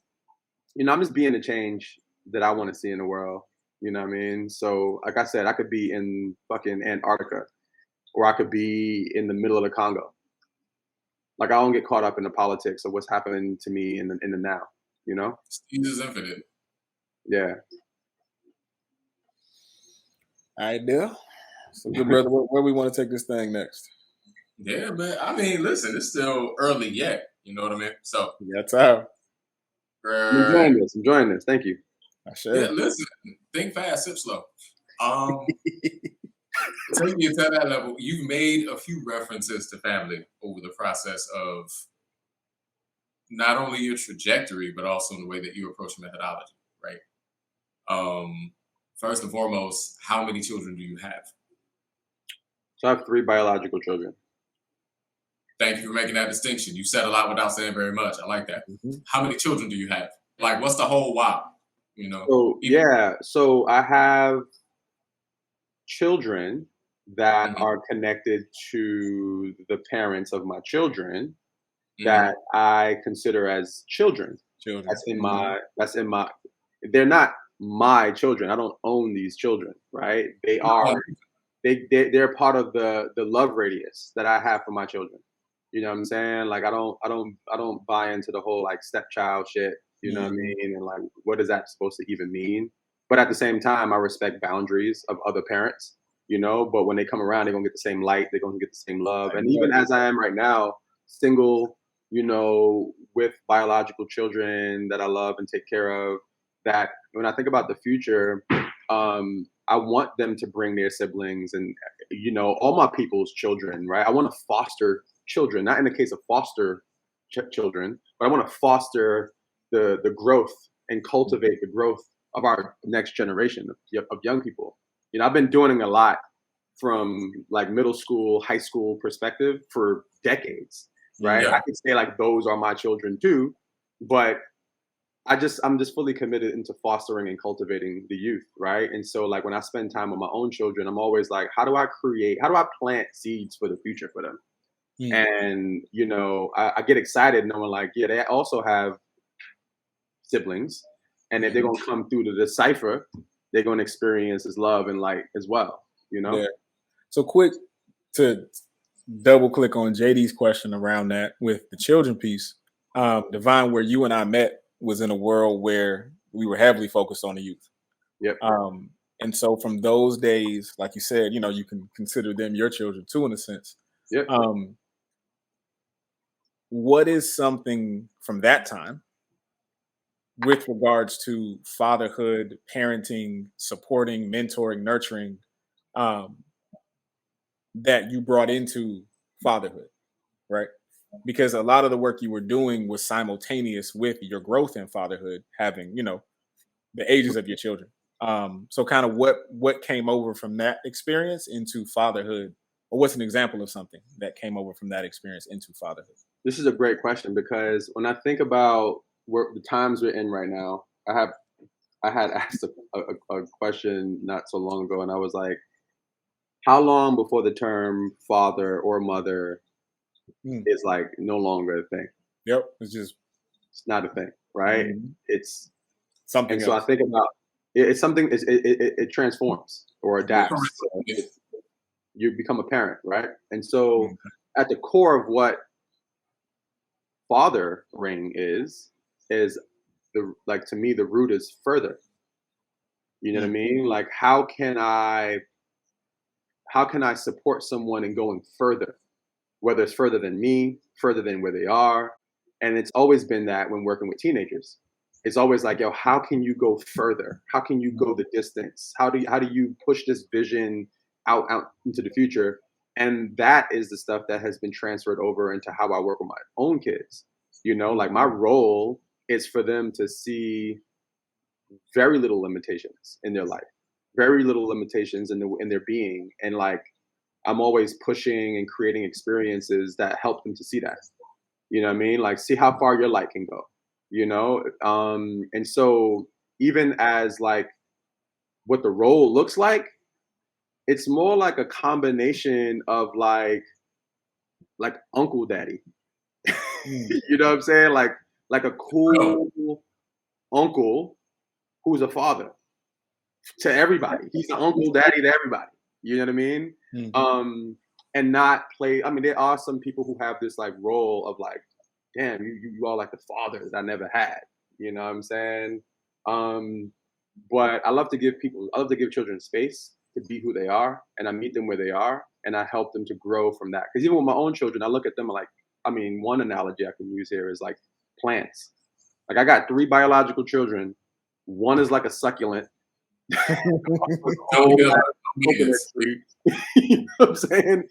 I'm just being the change that I want to see in the world. You know what I mean? So, like I said, I could be in fucking Antarctica, or I could be in the middle of the Congo. Like, I don't get caught up in the politics of what's happening to me in the now. Jesus infinite. Yeah. All right, Dale. So, good brother, where we want to take this thing next? Yeah, man. I mean, listen, it's still early yet. You know what I mean? So that's how. I'm enjoying this. Thank you. Yeah, listen, think fast, sip slow. Taking you to that level, you've made a few references to family over the process of not only your trajectory, but also in the way that you approach methodology, right? First and foremost, how many children do you have? So I have 3 biological children. Thank you for making that distinction. You said a lot without saying very much. I like that. How many children do you have? Like, what's the whole wow? So I have children that are connected to the parents of my children that I consider as children. That's in my. They're not my children. I don't own these children, right? They are. They're part of the love radius that I have for my children. You know what I'm saying? Like, I don't buy into the whole like stepchild shit. You know what I mean? And like, what is that supposed to even mean? But at the same time, I respect boundaries of other parents. But when they come around, they're gonna get the same light. They're gonna get the same love. And even as I am right now, single, with biological children that I love and take care of, that when I think about the future, I want them to bring their siblings and, all my people's children, right? I want to foster children, not in the case of foster children, but I want to foster the growth and cultivate the growth of our next generation of young people. I've been doing a lot from like middle school, high school perspective for decades, right? Yeah. I could say like those are my children too, but I'm just fully committed into fostering and cultivating the youth, right? And so like when I spend time with my own children, I'm always like, how do I plant seeds for the future for them? And I get excited knowing like, yeah, they also have siblings, and if they're gonna come through to decipher, they're gonna experience his love and light as well. Yeah. So quick to double click on JD's question around that with the children piece. Divine, where you and I met was in a world where we were heavily focused on the youth. Yep. And so from those days, like you said, you can consider them your children too, in a sense. Yep. What is something from that time with regards to fatherhood, parenting, supporting, mentoring, nurturing, that you brought into fatherhood, right? Because a lot of the work you were doing was simultaneous with your growth in fatherhood, having, the ages of your children. So kind of what came over from that experience into fatherhood, or what's an example of something that came over from that experience into fatherhood? This is a great question, because when I think about the times we're in right now, I had asked a question not so long ago, and I was like, how long before the term father or mother is like no longer a thing? Yep. It's not a thing, right? It's something. And so I think about it's something. It transforms or adapts. You become a parent, right? And so at the core of what fathering is to me, the root is further. You know what I mean? Like, how can I support someone in going further, whether it's further than me, further than where they are? And it's always been that when working with teenagers, it's always like, yo, how can you go further? How can you go the distance? How do you push this vision out into the future? And that is the stuff that has been transferred over into how I work with my own kids. Like, my role is for them to see very little limitations in their life, very little limitations in their being, and like I'm always pushing and creating experiences that help them to see that. You know what I mean? Like see how far your light can go. You know, and so even as like what the role looks like, it's more like a combination of like uncle daddy. You know what I'm saying? Like a cool uncle who's a father to everybody. He's an uncle daddy to everybody. You know what I mean? And not play. I mean, there are some people who have this like role of like, damn, you all like the fathers I never had. You know what I'm saying? But I love to give children space to be who they are, and I meet them where they are, and I help them to grow from that. Because even with my own children, I look at them like, I mean, one analogy I can use here is like plants. Like I got 3 biological children. One is like a succulent. Coconut tree. You know what I'm saying?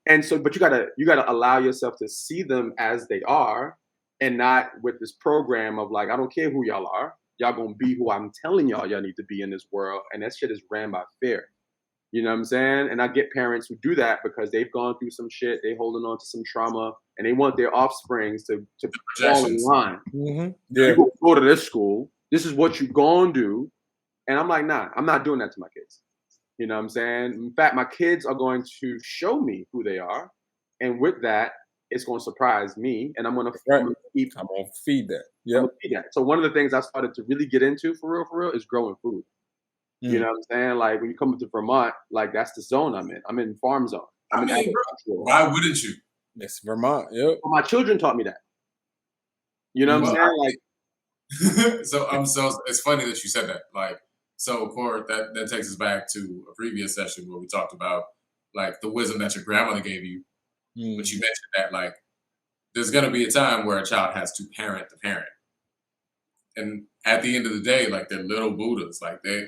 And so, but you gotta allow yourself to see them as they are, and not with this program of like, I don't care who y'all are. Y'all gonna be who I'm telling y'all need to be in this world, and that shit is ran by fear. You know what I'm saying? And I get parents who do that because they've gone through some shit, they holding on to some trauma, and they want their offsprings to fall in line. Yeah. You go to this school, this is what you gonna do. And I'm like, nah, I'm not doing that to my kids. You know what I'm saying? In fact, my kids are going to show me who they are. And with that, it's going to surprise me. And I'm going to feed that. Yeah. So one of the things I started to really get into for real, is growing food. You know what I'm saying? Like when you come to Vermont, like that's the zone I'm in. I'm in farm zone. I mean, bro, why wouldn't you? It's Vermont. Yep. Well, my children taught me that. You know what I'm saying? Like, so it's funny that you said that. Like, so Cord, that takes us back to a previous session where we talked about like the wisdom that your grandmother gave you. But you mentioned that like there's gonna be a time where a child has to parent the parent. And at the end of the day, like they're little Buddhas. Like they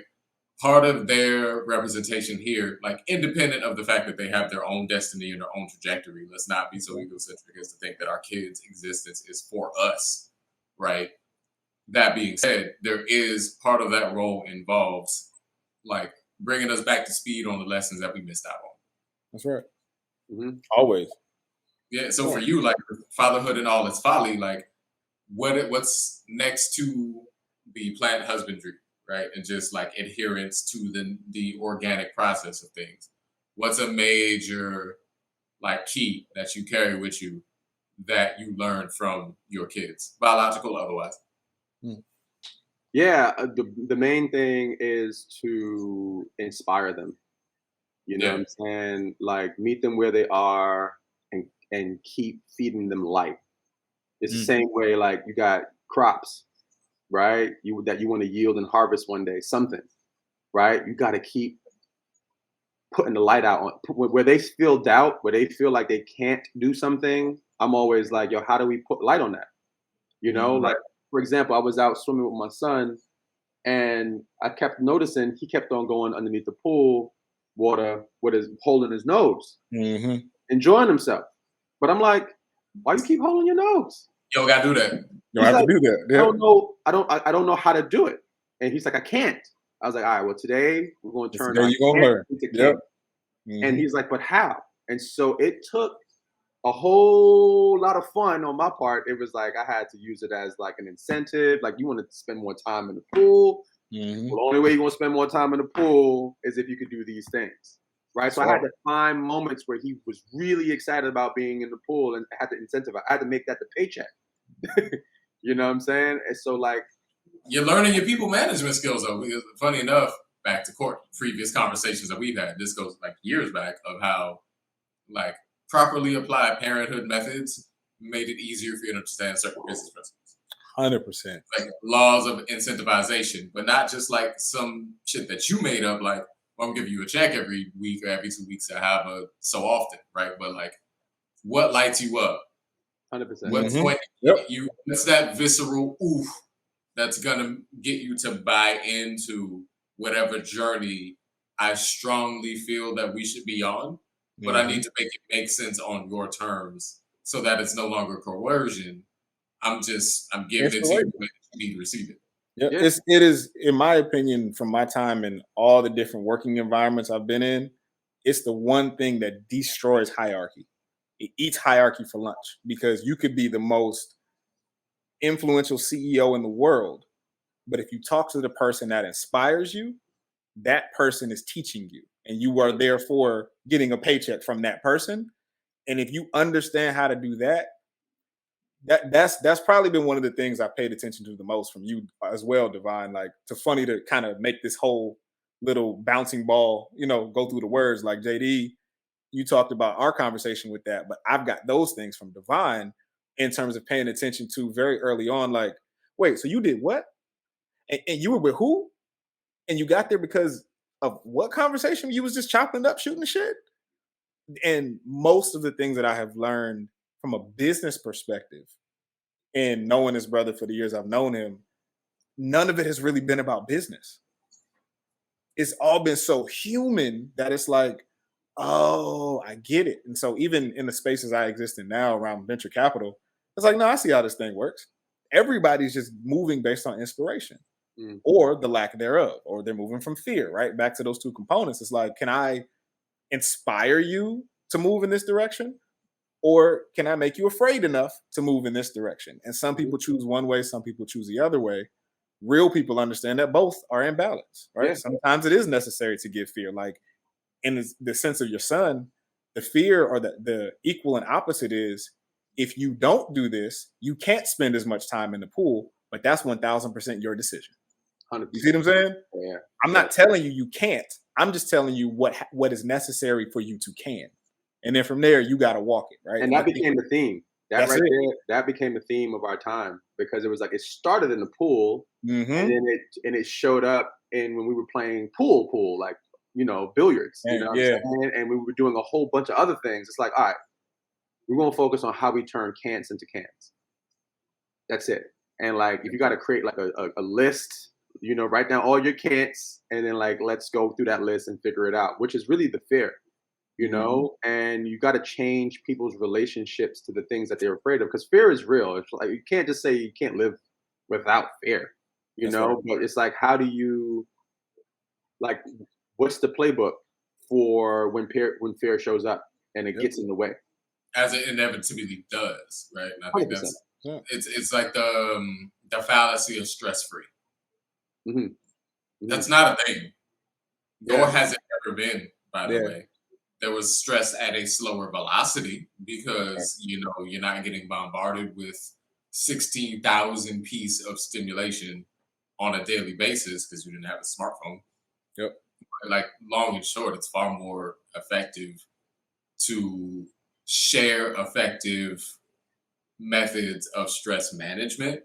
part of their representation here, like independent of the fact that they have their own destiny and their own trajectory. Let's not be so egocentric as to think that our kids' existence is for us, right? That being said, there is part of that role involves like bringing us back to speed on the lessons that we missed out on. That's right. Always. Yeah. So for you, like fatherhood and all its folly, like what's next to the plant husbandry, right? And just like adherence to the organic process of things. What's a major like key that you carry with you that you learned from your kids, biological, otherwise? Yeah, the main thing is to inspire them. You know what I'm saying? Like meet them where they are and keep feeding them life. It's the same way like you got crops, right? That you want to yield and harvest one day, something, right? You got to keep putting the light out on where they feel doubt, where they feel like they can't do something. I'm always like, yo, how do we put light on that? You know, like for example, I was out swimming with my son, and I kept noticing he kept on going underneath the pool water with his holding his nose, enjoying himself. But I'm like, why you keep holding your nose? Yo, gotta do that. You have to do that. Yeah. I don't know how to do it. And he's like, I can't. I was like, all right, well, today we're going to turn on you're gonna learn. Yep. And he's like, but how? And so it took a whole lot of fun on my part. It was like I had to use it as like an incentive. Like you want to spend more time in the pool. Well, the only way you're going to spend more time in the pool is if you could do these things. Right. So I had to find moments where he was really excited about being in the pool, and I had to incentivize. I had to make that the paycheck. You know what I'm saying? And so like you're learning your people management skills though. Because funny enough, back to Court, previous conversations that we've had, this goes like years back of how like properly applied parenthood methods made it easier for you to understand certain business principles. 100%. Like laws of incentivization, but not just like some shit that you made up, like, well, I'm giving you a check every week or every 2 weeks or however so often, right? But like, what lights you up? 100%. What's going you? What's that visceral oof that's gonna get you to buy into whatever journey I strongly feel that we should be on, but I need to make it make sense on your terms so that it's no longer coercion. I'm giving it to you when you need to receive it. Yeah, Yeah. it is, in my opinion, from my time in all the different working environments I've been in, it's the one thing that destroys hierarchy. It eats hierarchy for lunch because you could be the most influential CEO in the world, but if you talk to the person that inspires you, that person is teaching you, and you are therefore getting a paycheck from that person. And if you understand how to do that, that's probably been one of the things I paid attention to the most from you as well, Divine. Like, to funny to kind of make this whole little bouncing ball, go through the words. Like, JD, you talked about our conversation with that, but I've got those things from Divine in terms of paying attention to very early on. Like, wait, so you did what? And you were with who? And you got there because of what conversation? You was just chopping it up, shooting the shit. And most of the things that I have learned from a business perspective and knowing his brother for the years I've known him, none of it has really been about business. It's all been so human that it's like, oh, I get it. And so even in the spaces I exist in now around venture capital, it's like, no, I see how this thing works. Everybody's just moving based on inspiration or the lack thereof, or they're moving from fear, right? Back to those two components. It's like, can I inspire you to move in this direction? Or can I make you afraid enough to move in this direction? And some people choose one way, some people choose the other way. Real people understand that both are in balance, right? Yeah. Sometimes it is necessary to give fear. Like in the sense of your son, the fear or the equal and opposite is, if you don't do this, you can't spend as much time in the pool, but that's 1000% your decision. 100%. You see what I'm saying? Yeah. I'm not telling you you can't. I'm just telling you what is necessary for you to can. And then from there, you got to walk it, right? And that became the theme. That right it. there, that became the theme of our time, because it was like it started in the pool, and then it showed up in when we were playing pool, like billiards, And, what I'm saying? And we were doing a whole bunch of other things. It's like, all right, we're gonna focus on how we turn can'ts into cans. That's it. And like, if you got to create like a list, write down all your can'ts, and then like let's go through that list and figure it out, which is really the fear. And you got to change people's relationships to the things that they're afraid of, because fear is real. It's like, you can't just say you can't live without fear, right. But it's like, how do you, like, what's the playbook for when fear shows up and it gets in the way? As it inevitably does, right? And I think 100%. It's like the fallacy of stress free. That's not a thing. Nor has it ever been, by the way. There was stress at a slower velocity because, you're not getting bombarded with 16,000 pieces of stimulation on a daily basis because you didn't have a smartphone. Yep. Like, long and short, it's far more effective to share effective methods of stress management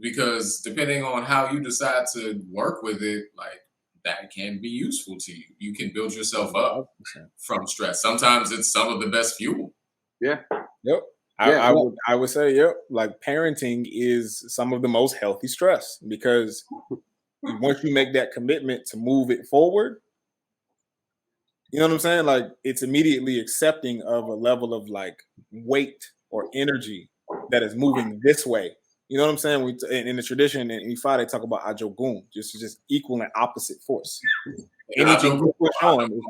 because depending on how you decide to work with it, like, that can be useful to you. You can build yourself up from stress. Sometimes it's some of the best fuel. Yeah. Yep. I would say, yep. Like, parenting is some of the most healthy stress, because once you make that commitment to move it forward, you know what I'm saying? Like, it's immediately accepting of a level of like weight or energy that is moving this way. You know what I'm saying? In the tradition in Ifa, they talk about ajogun, just equal and opposite force. Anything you push on,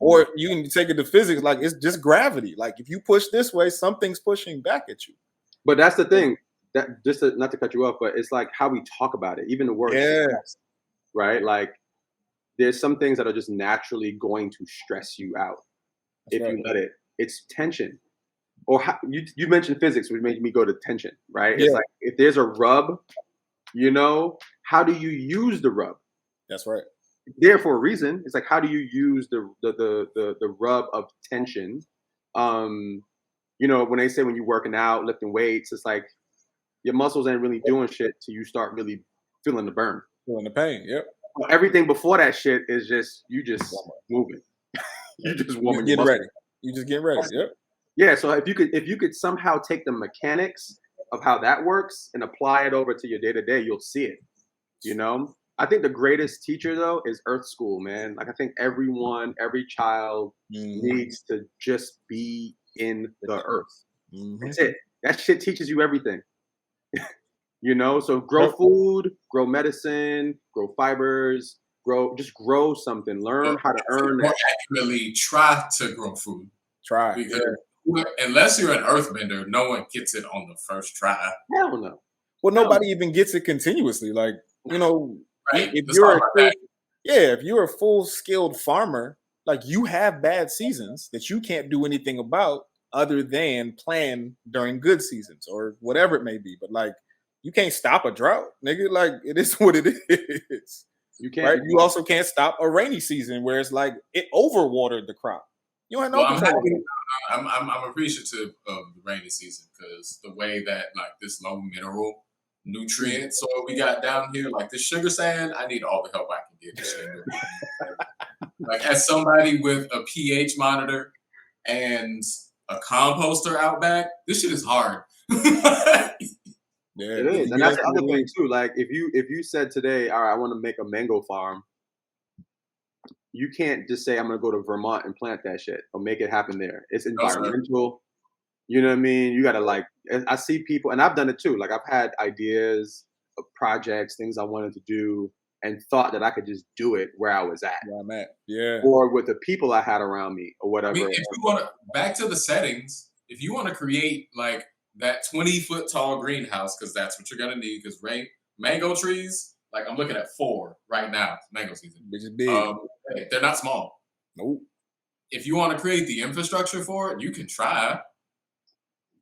or you can take it to physics, like it's just gravity. Like, if you push this way, something's pushing back at you. But that's the thing. That not to cut you off, but it's like how we talk about it. Even the word stress, right? Like, there's some things that are just naturally going to stress you out if you let it. It's tension. Or you mentioned physics, which made me go to tension, right? It's like, if there's a rub, how do you use the rub? That's right. There for a reason. It's like, how do you use the rub of tension? When they say when you're working out, lifting weights, it's like your muscles ain't really doing shit till you start really feeling the burn. Feeling the pain, yep. Everything before that shit is just moving. You just warming your muscles. Ready. You just get ready, yep. Yeah, so if you could somehow take the mechanics of how that works and apply it over to your day-to-day, you'll see it. I think the greatest teacher, though, is Earth School, man. Like, I think every child needs to just be in the earth. That's it. That shit teaches you everything. You know, so grow food, grow medicine, grow fibers, grow something. Learn how to earn More that. accurately, try to grow food. Try. Because unless you're an earthbender, no one gets it on the first try. Hell no. Well, nobody even gets it continuously. Like, you know, Right. if Let's you're talk about that. if you're a full skilled farmer, like you have bad seasons that you can't do anything about other than plan during good seasons or whatever it may be. But like, you can't stop a drought, nigga. Like, it is what it is. You can't. Right? You also can't stop a rainy season where it's like it overwatered the crop. You don't have no Well, control over it. I'm appreciative of the rainy season because the way that like this low mineral nutrient soil we got down here, like this sugar sand, I need all the help I can get. This shit. Like as somebody with a pH monitor and a composter out back, this shit is hard. It is, and that's the other thing too. Like if you said today, all right, I want to make a mango farm, you can't just say I'm gonna go to Vermont and plant that shit or make it happen there. It's environmental. You know what I mean? You gotta like. I see people, and I've done it too. Like I've had ideas of projects, things I wanted to do, and thought that I could just do it where I was at. Where I'm at, yeah. Or with the people I had around me, or whatever. I mean, if you want to back to the settings, if you want to create like that 20-foot tall greenhouse, because that's what you're gonna need. Because mango trees, like I'm looking at 4 right now. It's mango season. Which is big. They're not small. Nope. If you want to create the infrastructure for it, you can try.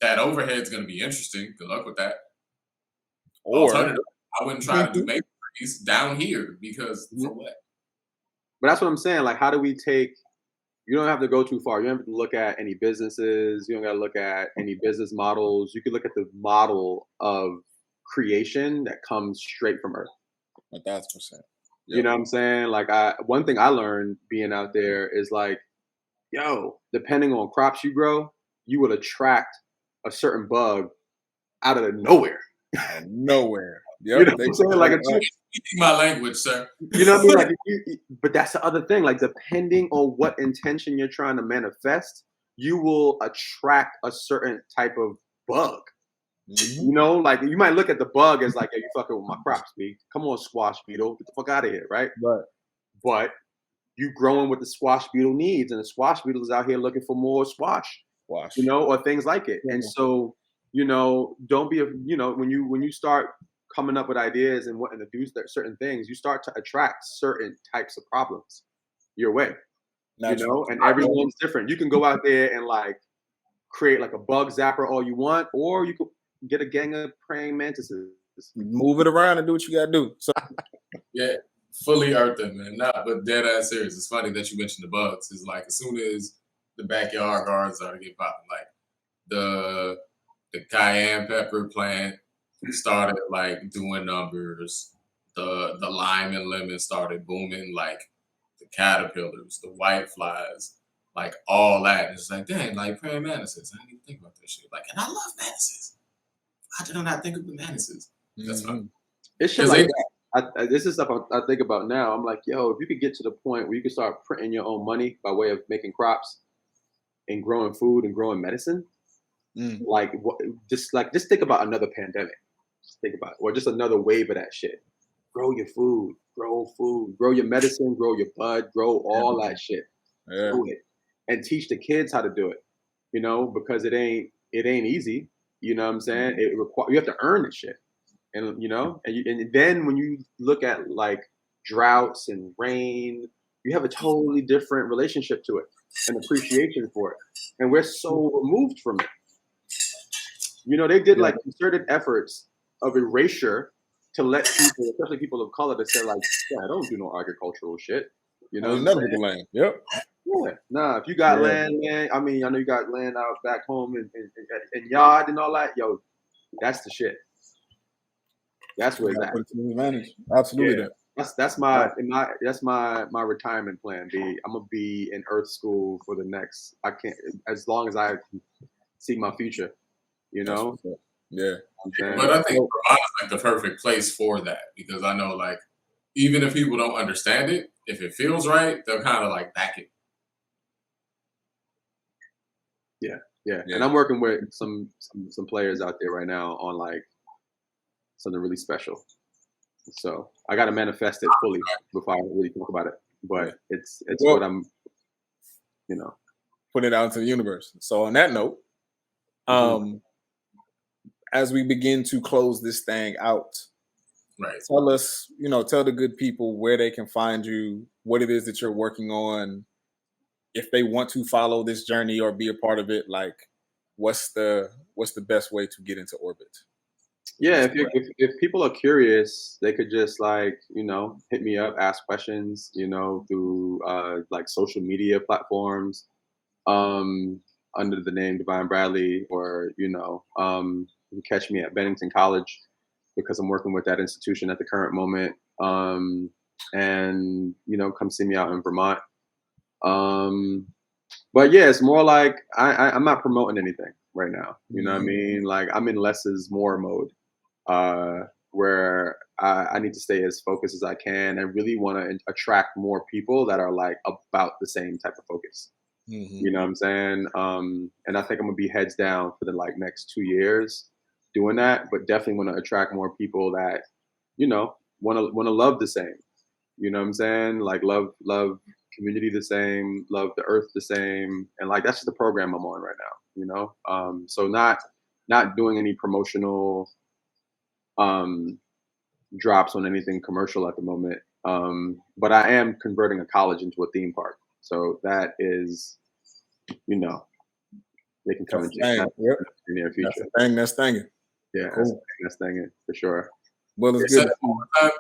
That overhead's going to be interesting. Good luck with that. Or I wouldn't try to do mango trees down here because for what? But that's what I'm saying. Like, how do we take? You don't have to go too far. You don't have to look at any businesses. You don't got to look at any business models. You could look at the model of creation that comes straight from Earth. 1,000%. You know what I'm saying? Like, one thing I learned being out there is like, yo, depending on crops you grow, you will attract a certain bug out of nowhere. Nowhere. Yep. You know what I'm saying? Like, speaking my language, sir. You know what I mean? Like, but that's the other thing. Like, depending on what intention you're trying to manifest, you will attract a certain type of bug. Mm-hmm. You know, like you might look at the bug as like, "Hey, you fucking with my crops, B. Come on, squash beetle, get the fuck out of here, right?" But you growing what the squash beetle needs, and the squash beetle is out here looking for more squash. You know, or things like it. And so, you know, don't be, you know, when you start coming up with ideas and wanting to do certain things, you start to attract certain types of problems your way. You know, and everyone's different. You can go out there and like create like a bug zapper all you want, or you could get a gang of praying mantises. Move it around and do what you gotta do. So yeah, fully earthen, man. Nah, but dead ass serious. It's funny that you mentioned the bugs. It's like as soon as the backyard gardens started getting popping, like the cayenne pepper plant started like doing numbers. The lime and lemon started booming, like the caterpillars, the white flies, like all that. It's like, dang, like praying mantises. I didn't even think about that shit. Like, and I love mantises. How did I not think of the mantises? That's fun. It's shit like that. This is stuff I think about now. I'm like, yo, if you could get to the point where you could start printing your own money by way of making crops and growing food and growing medicine, like just think about another pandemic. Just think about it, or just another wave of that shit. Grow your food, grow your medicine, grow your bud, grow all that shit. Do it and teach the kids how to do it. You know, because it ain't easy. You know what I'm saying? You have to earn this shit, and you know, and then when you look at like droughts and rain, you have a totally different relationship to it and appreciation for it. And we're so removed from it. You know, they did like concerted efforts of erasure to let people, especially people of color, to say like, yeah, I don't do no agricultural shit. You know, another people land. Yep. Yeah. Nah, if you got land, man, I mean, I know you got land out back home and yard and all that. Yo, that's the shit. That's where it's at. Absolutely. Yeah. That's my retirement plan. I'm gonna be in Earth School for the next. I can't as long as I see my future. You know. Yeah. But I think Vermont is like the perfect place for that because I know like even if people don't understand it, if it feels right, they'll kind of like back it. Yeah. And I'm working with some players out there right now on like something really special. So I got to manifest it fully before I really talk about it. But it's what I'm, put it out into the universe. So on that note, as we begin to close this thing out, Right. tell us, tell the good people where they can find you, what it is that you're working on, if they want to follow this journey or be a part of it. Like, what's the best way to get into orbit? Yeah, if people are curious, they could just hit me up, ask questions, through like social media platforms, under the name Divine Bradley, or you can catch me at Bennington College because I'm working with that institution at the current moment. And come see me out in Vermont. But yeah, it's more like I'm not promoting anything right now. You know what I mean? Like I'm in less is more mode, where I need to stay as focused as I can and really want to attract more people that are like about the same type of focus. You know what I'm saying? And I think I'm gonna be heads down for the next 2 years doing that, but definitely want to attract more people that want to love the same. You know what I'm saying? Like love community the same, love the earth the same, and like that's just the program I'm on right now. So not doing any promotional drops on anything commercial at the moment. But I am converting a college into a theme park. So that is, they can come and check that in the near future. That's thing. Yeah, cool. That's thing for sure. Well, it's good.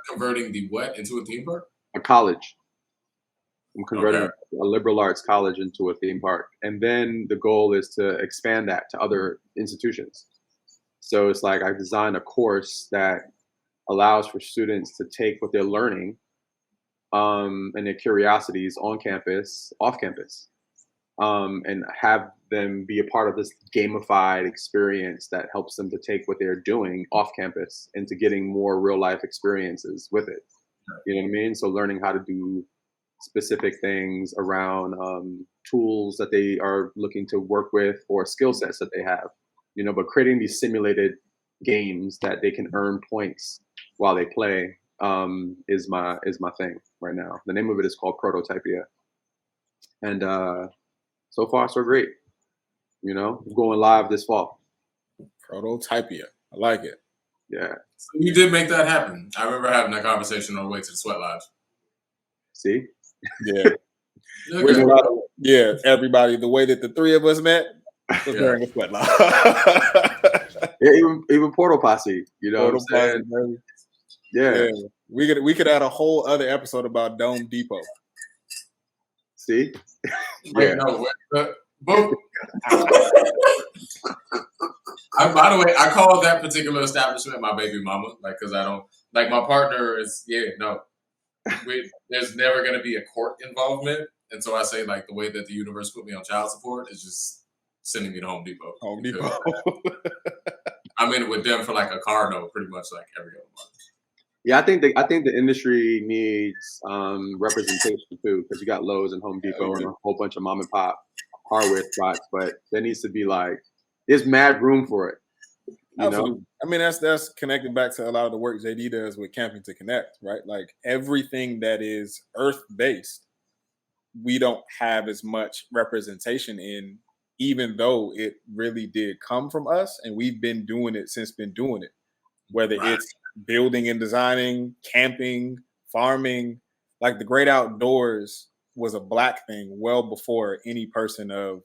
Converting the what into a theme park? A college. I'm converting a liberal arts college into a theme park. And then the goal is to expand that to other institutions. So it's like I designed a course that allows for students to take what they're learning and their curiosities on campus, off campus, and have them be a part of this gamified experience that helps them to take what they're doing off campus into getting more real life experiences with it. You know what I mean? So learning how to do specific things around tools that they are looking to work with or skill sets that they have, but creating these simulated games that they can earn points while they play is my thing right now. The name of it is called Prototypia. And so far so great. Going live this fall. Prototypia. I like it. Yeah. So you did make that happen. I remember having that conversation on the way to the Sweat Lodge. See? Yeah. Yeah, everybody, the way that the three of us met was during the Sweat Lodge. Yeah, even Portal Posse, Portal what I'm saying? Posse, yeah. We could add a whole other episode about Dome Depot. See? Wait, boom. By the way, I call that particular establishment my baby mama, because I don't my partner is there's never going to be a court involvement, and so I say the way that the universe put me on child support is just sending me to Home Depot. Home Depot. I'm in it with them for a car note, pretty much every other month. Yeah, I think the industry needs representation too, because you got Lowe's and Home Depot and a whole bunch of mom and pop hardware spots, but there needs to be there's mad room for it. Absolutely. I mean, that's connected back to a lot of the work JD does with Camping to Connect, right? Like everything that is earth-based, we don't have as much representation in, even though it really did come from us, and we've been doing it since been doing it. Whether it's building and designing, camping, farming, the great outdoors was a Black thing well before any person of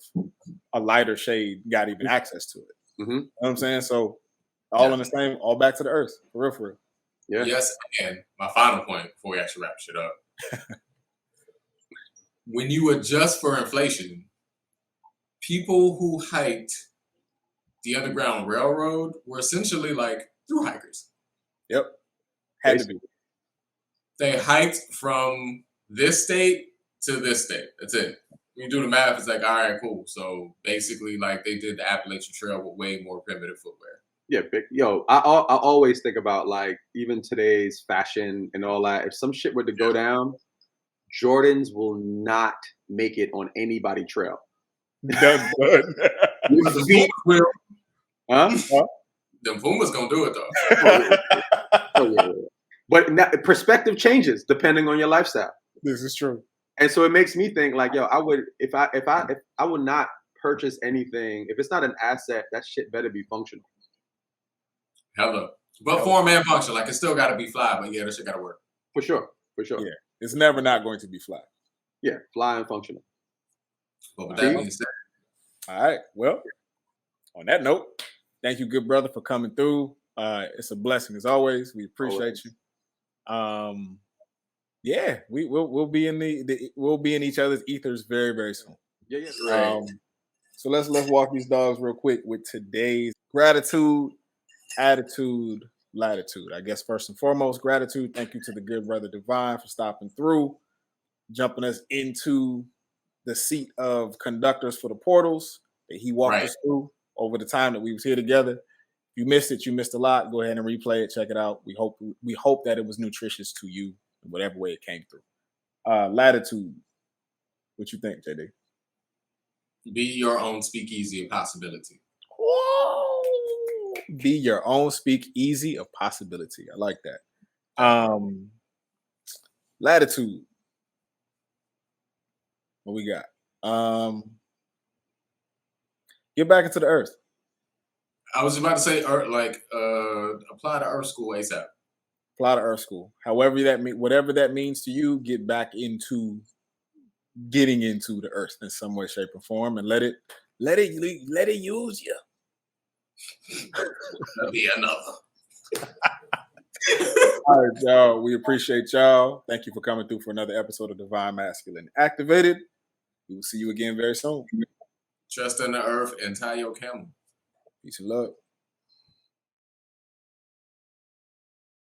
a lighter shade got even access to it. Mm-hmm. You know what I'm saying? So all in the same, all back to the earth, for real. Yeah. Yes, and my final point before we actually wrap shit up. When you adjust for inflation, people who hiked the Underground Railroad were essentially through hikers. Yep. Had to be. They hiked from this state to this state. That's it. When you do the math, it's all right, cool. So basically, they did the Appalachian Trail with way more primitive footwear. Yeah, I always think about even today's fashion and all that. If some shit were to go down, Jordans will not make it on anybody trail. That's good. Your feet will. Huh? Them Pumas gonna do it though. Oh, yeah. But perspective changes depending on your lifestyle. This is true. And so it makes me think like, yo, I would if I would not purchase anything if it's not an asset, that shit better be functional. Hello. But form and function, like it still gotta be fly, but yeah, that shit gotta work. For sure. Yeah, it's never not going to be fly. Yeah, fly and functional. But with that being said, all right. Well, on that note, thank you, good brother, for coming through. It's a blessing as always. We appreciate you. Yeah, we'll be in we'll be in each other's ethers very, very soon. Yeah, right. So let's walk these dogs real quick with today's gratitude, attitude, latitude. I guess first and foremost, gratitude. Thank you to the good brother Divine for stopping through, jumping us into the seat of conductors for the portals that he walked us through over the time that we was here together. If you missed it, you missed a lot. Go ahead and replay it, check it out. We hope that it was nutritious to you in whatever way it came through. Latitude. What you think, JD? Be your own speakeasy of possibility. Whoa. Be your own speakeasy of possibility. I like that. Latitude. What we got? Get back into the earth. I was about to say, apply to Earth School ASAP. Apply to Earth School. However whatever that means to you, get back into getting into the earth in some way, shape, or form, and let it use you. That'll be another. All right, y'all. We appreciate y'all. Thank you for coming through for another episode of Divine Masculine Activated. We will see you again very soon. Trust in the earth and tie your camel. Peace and love.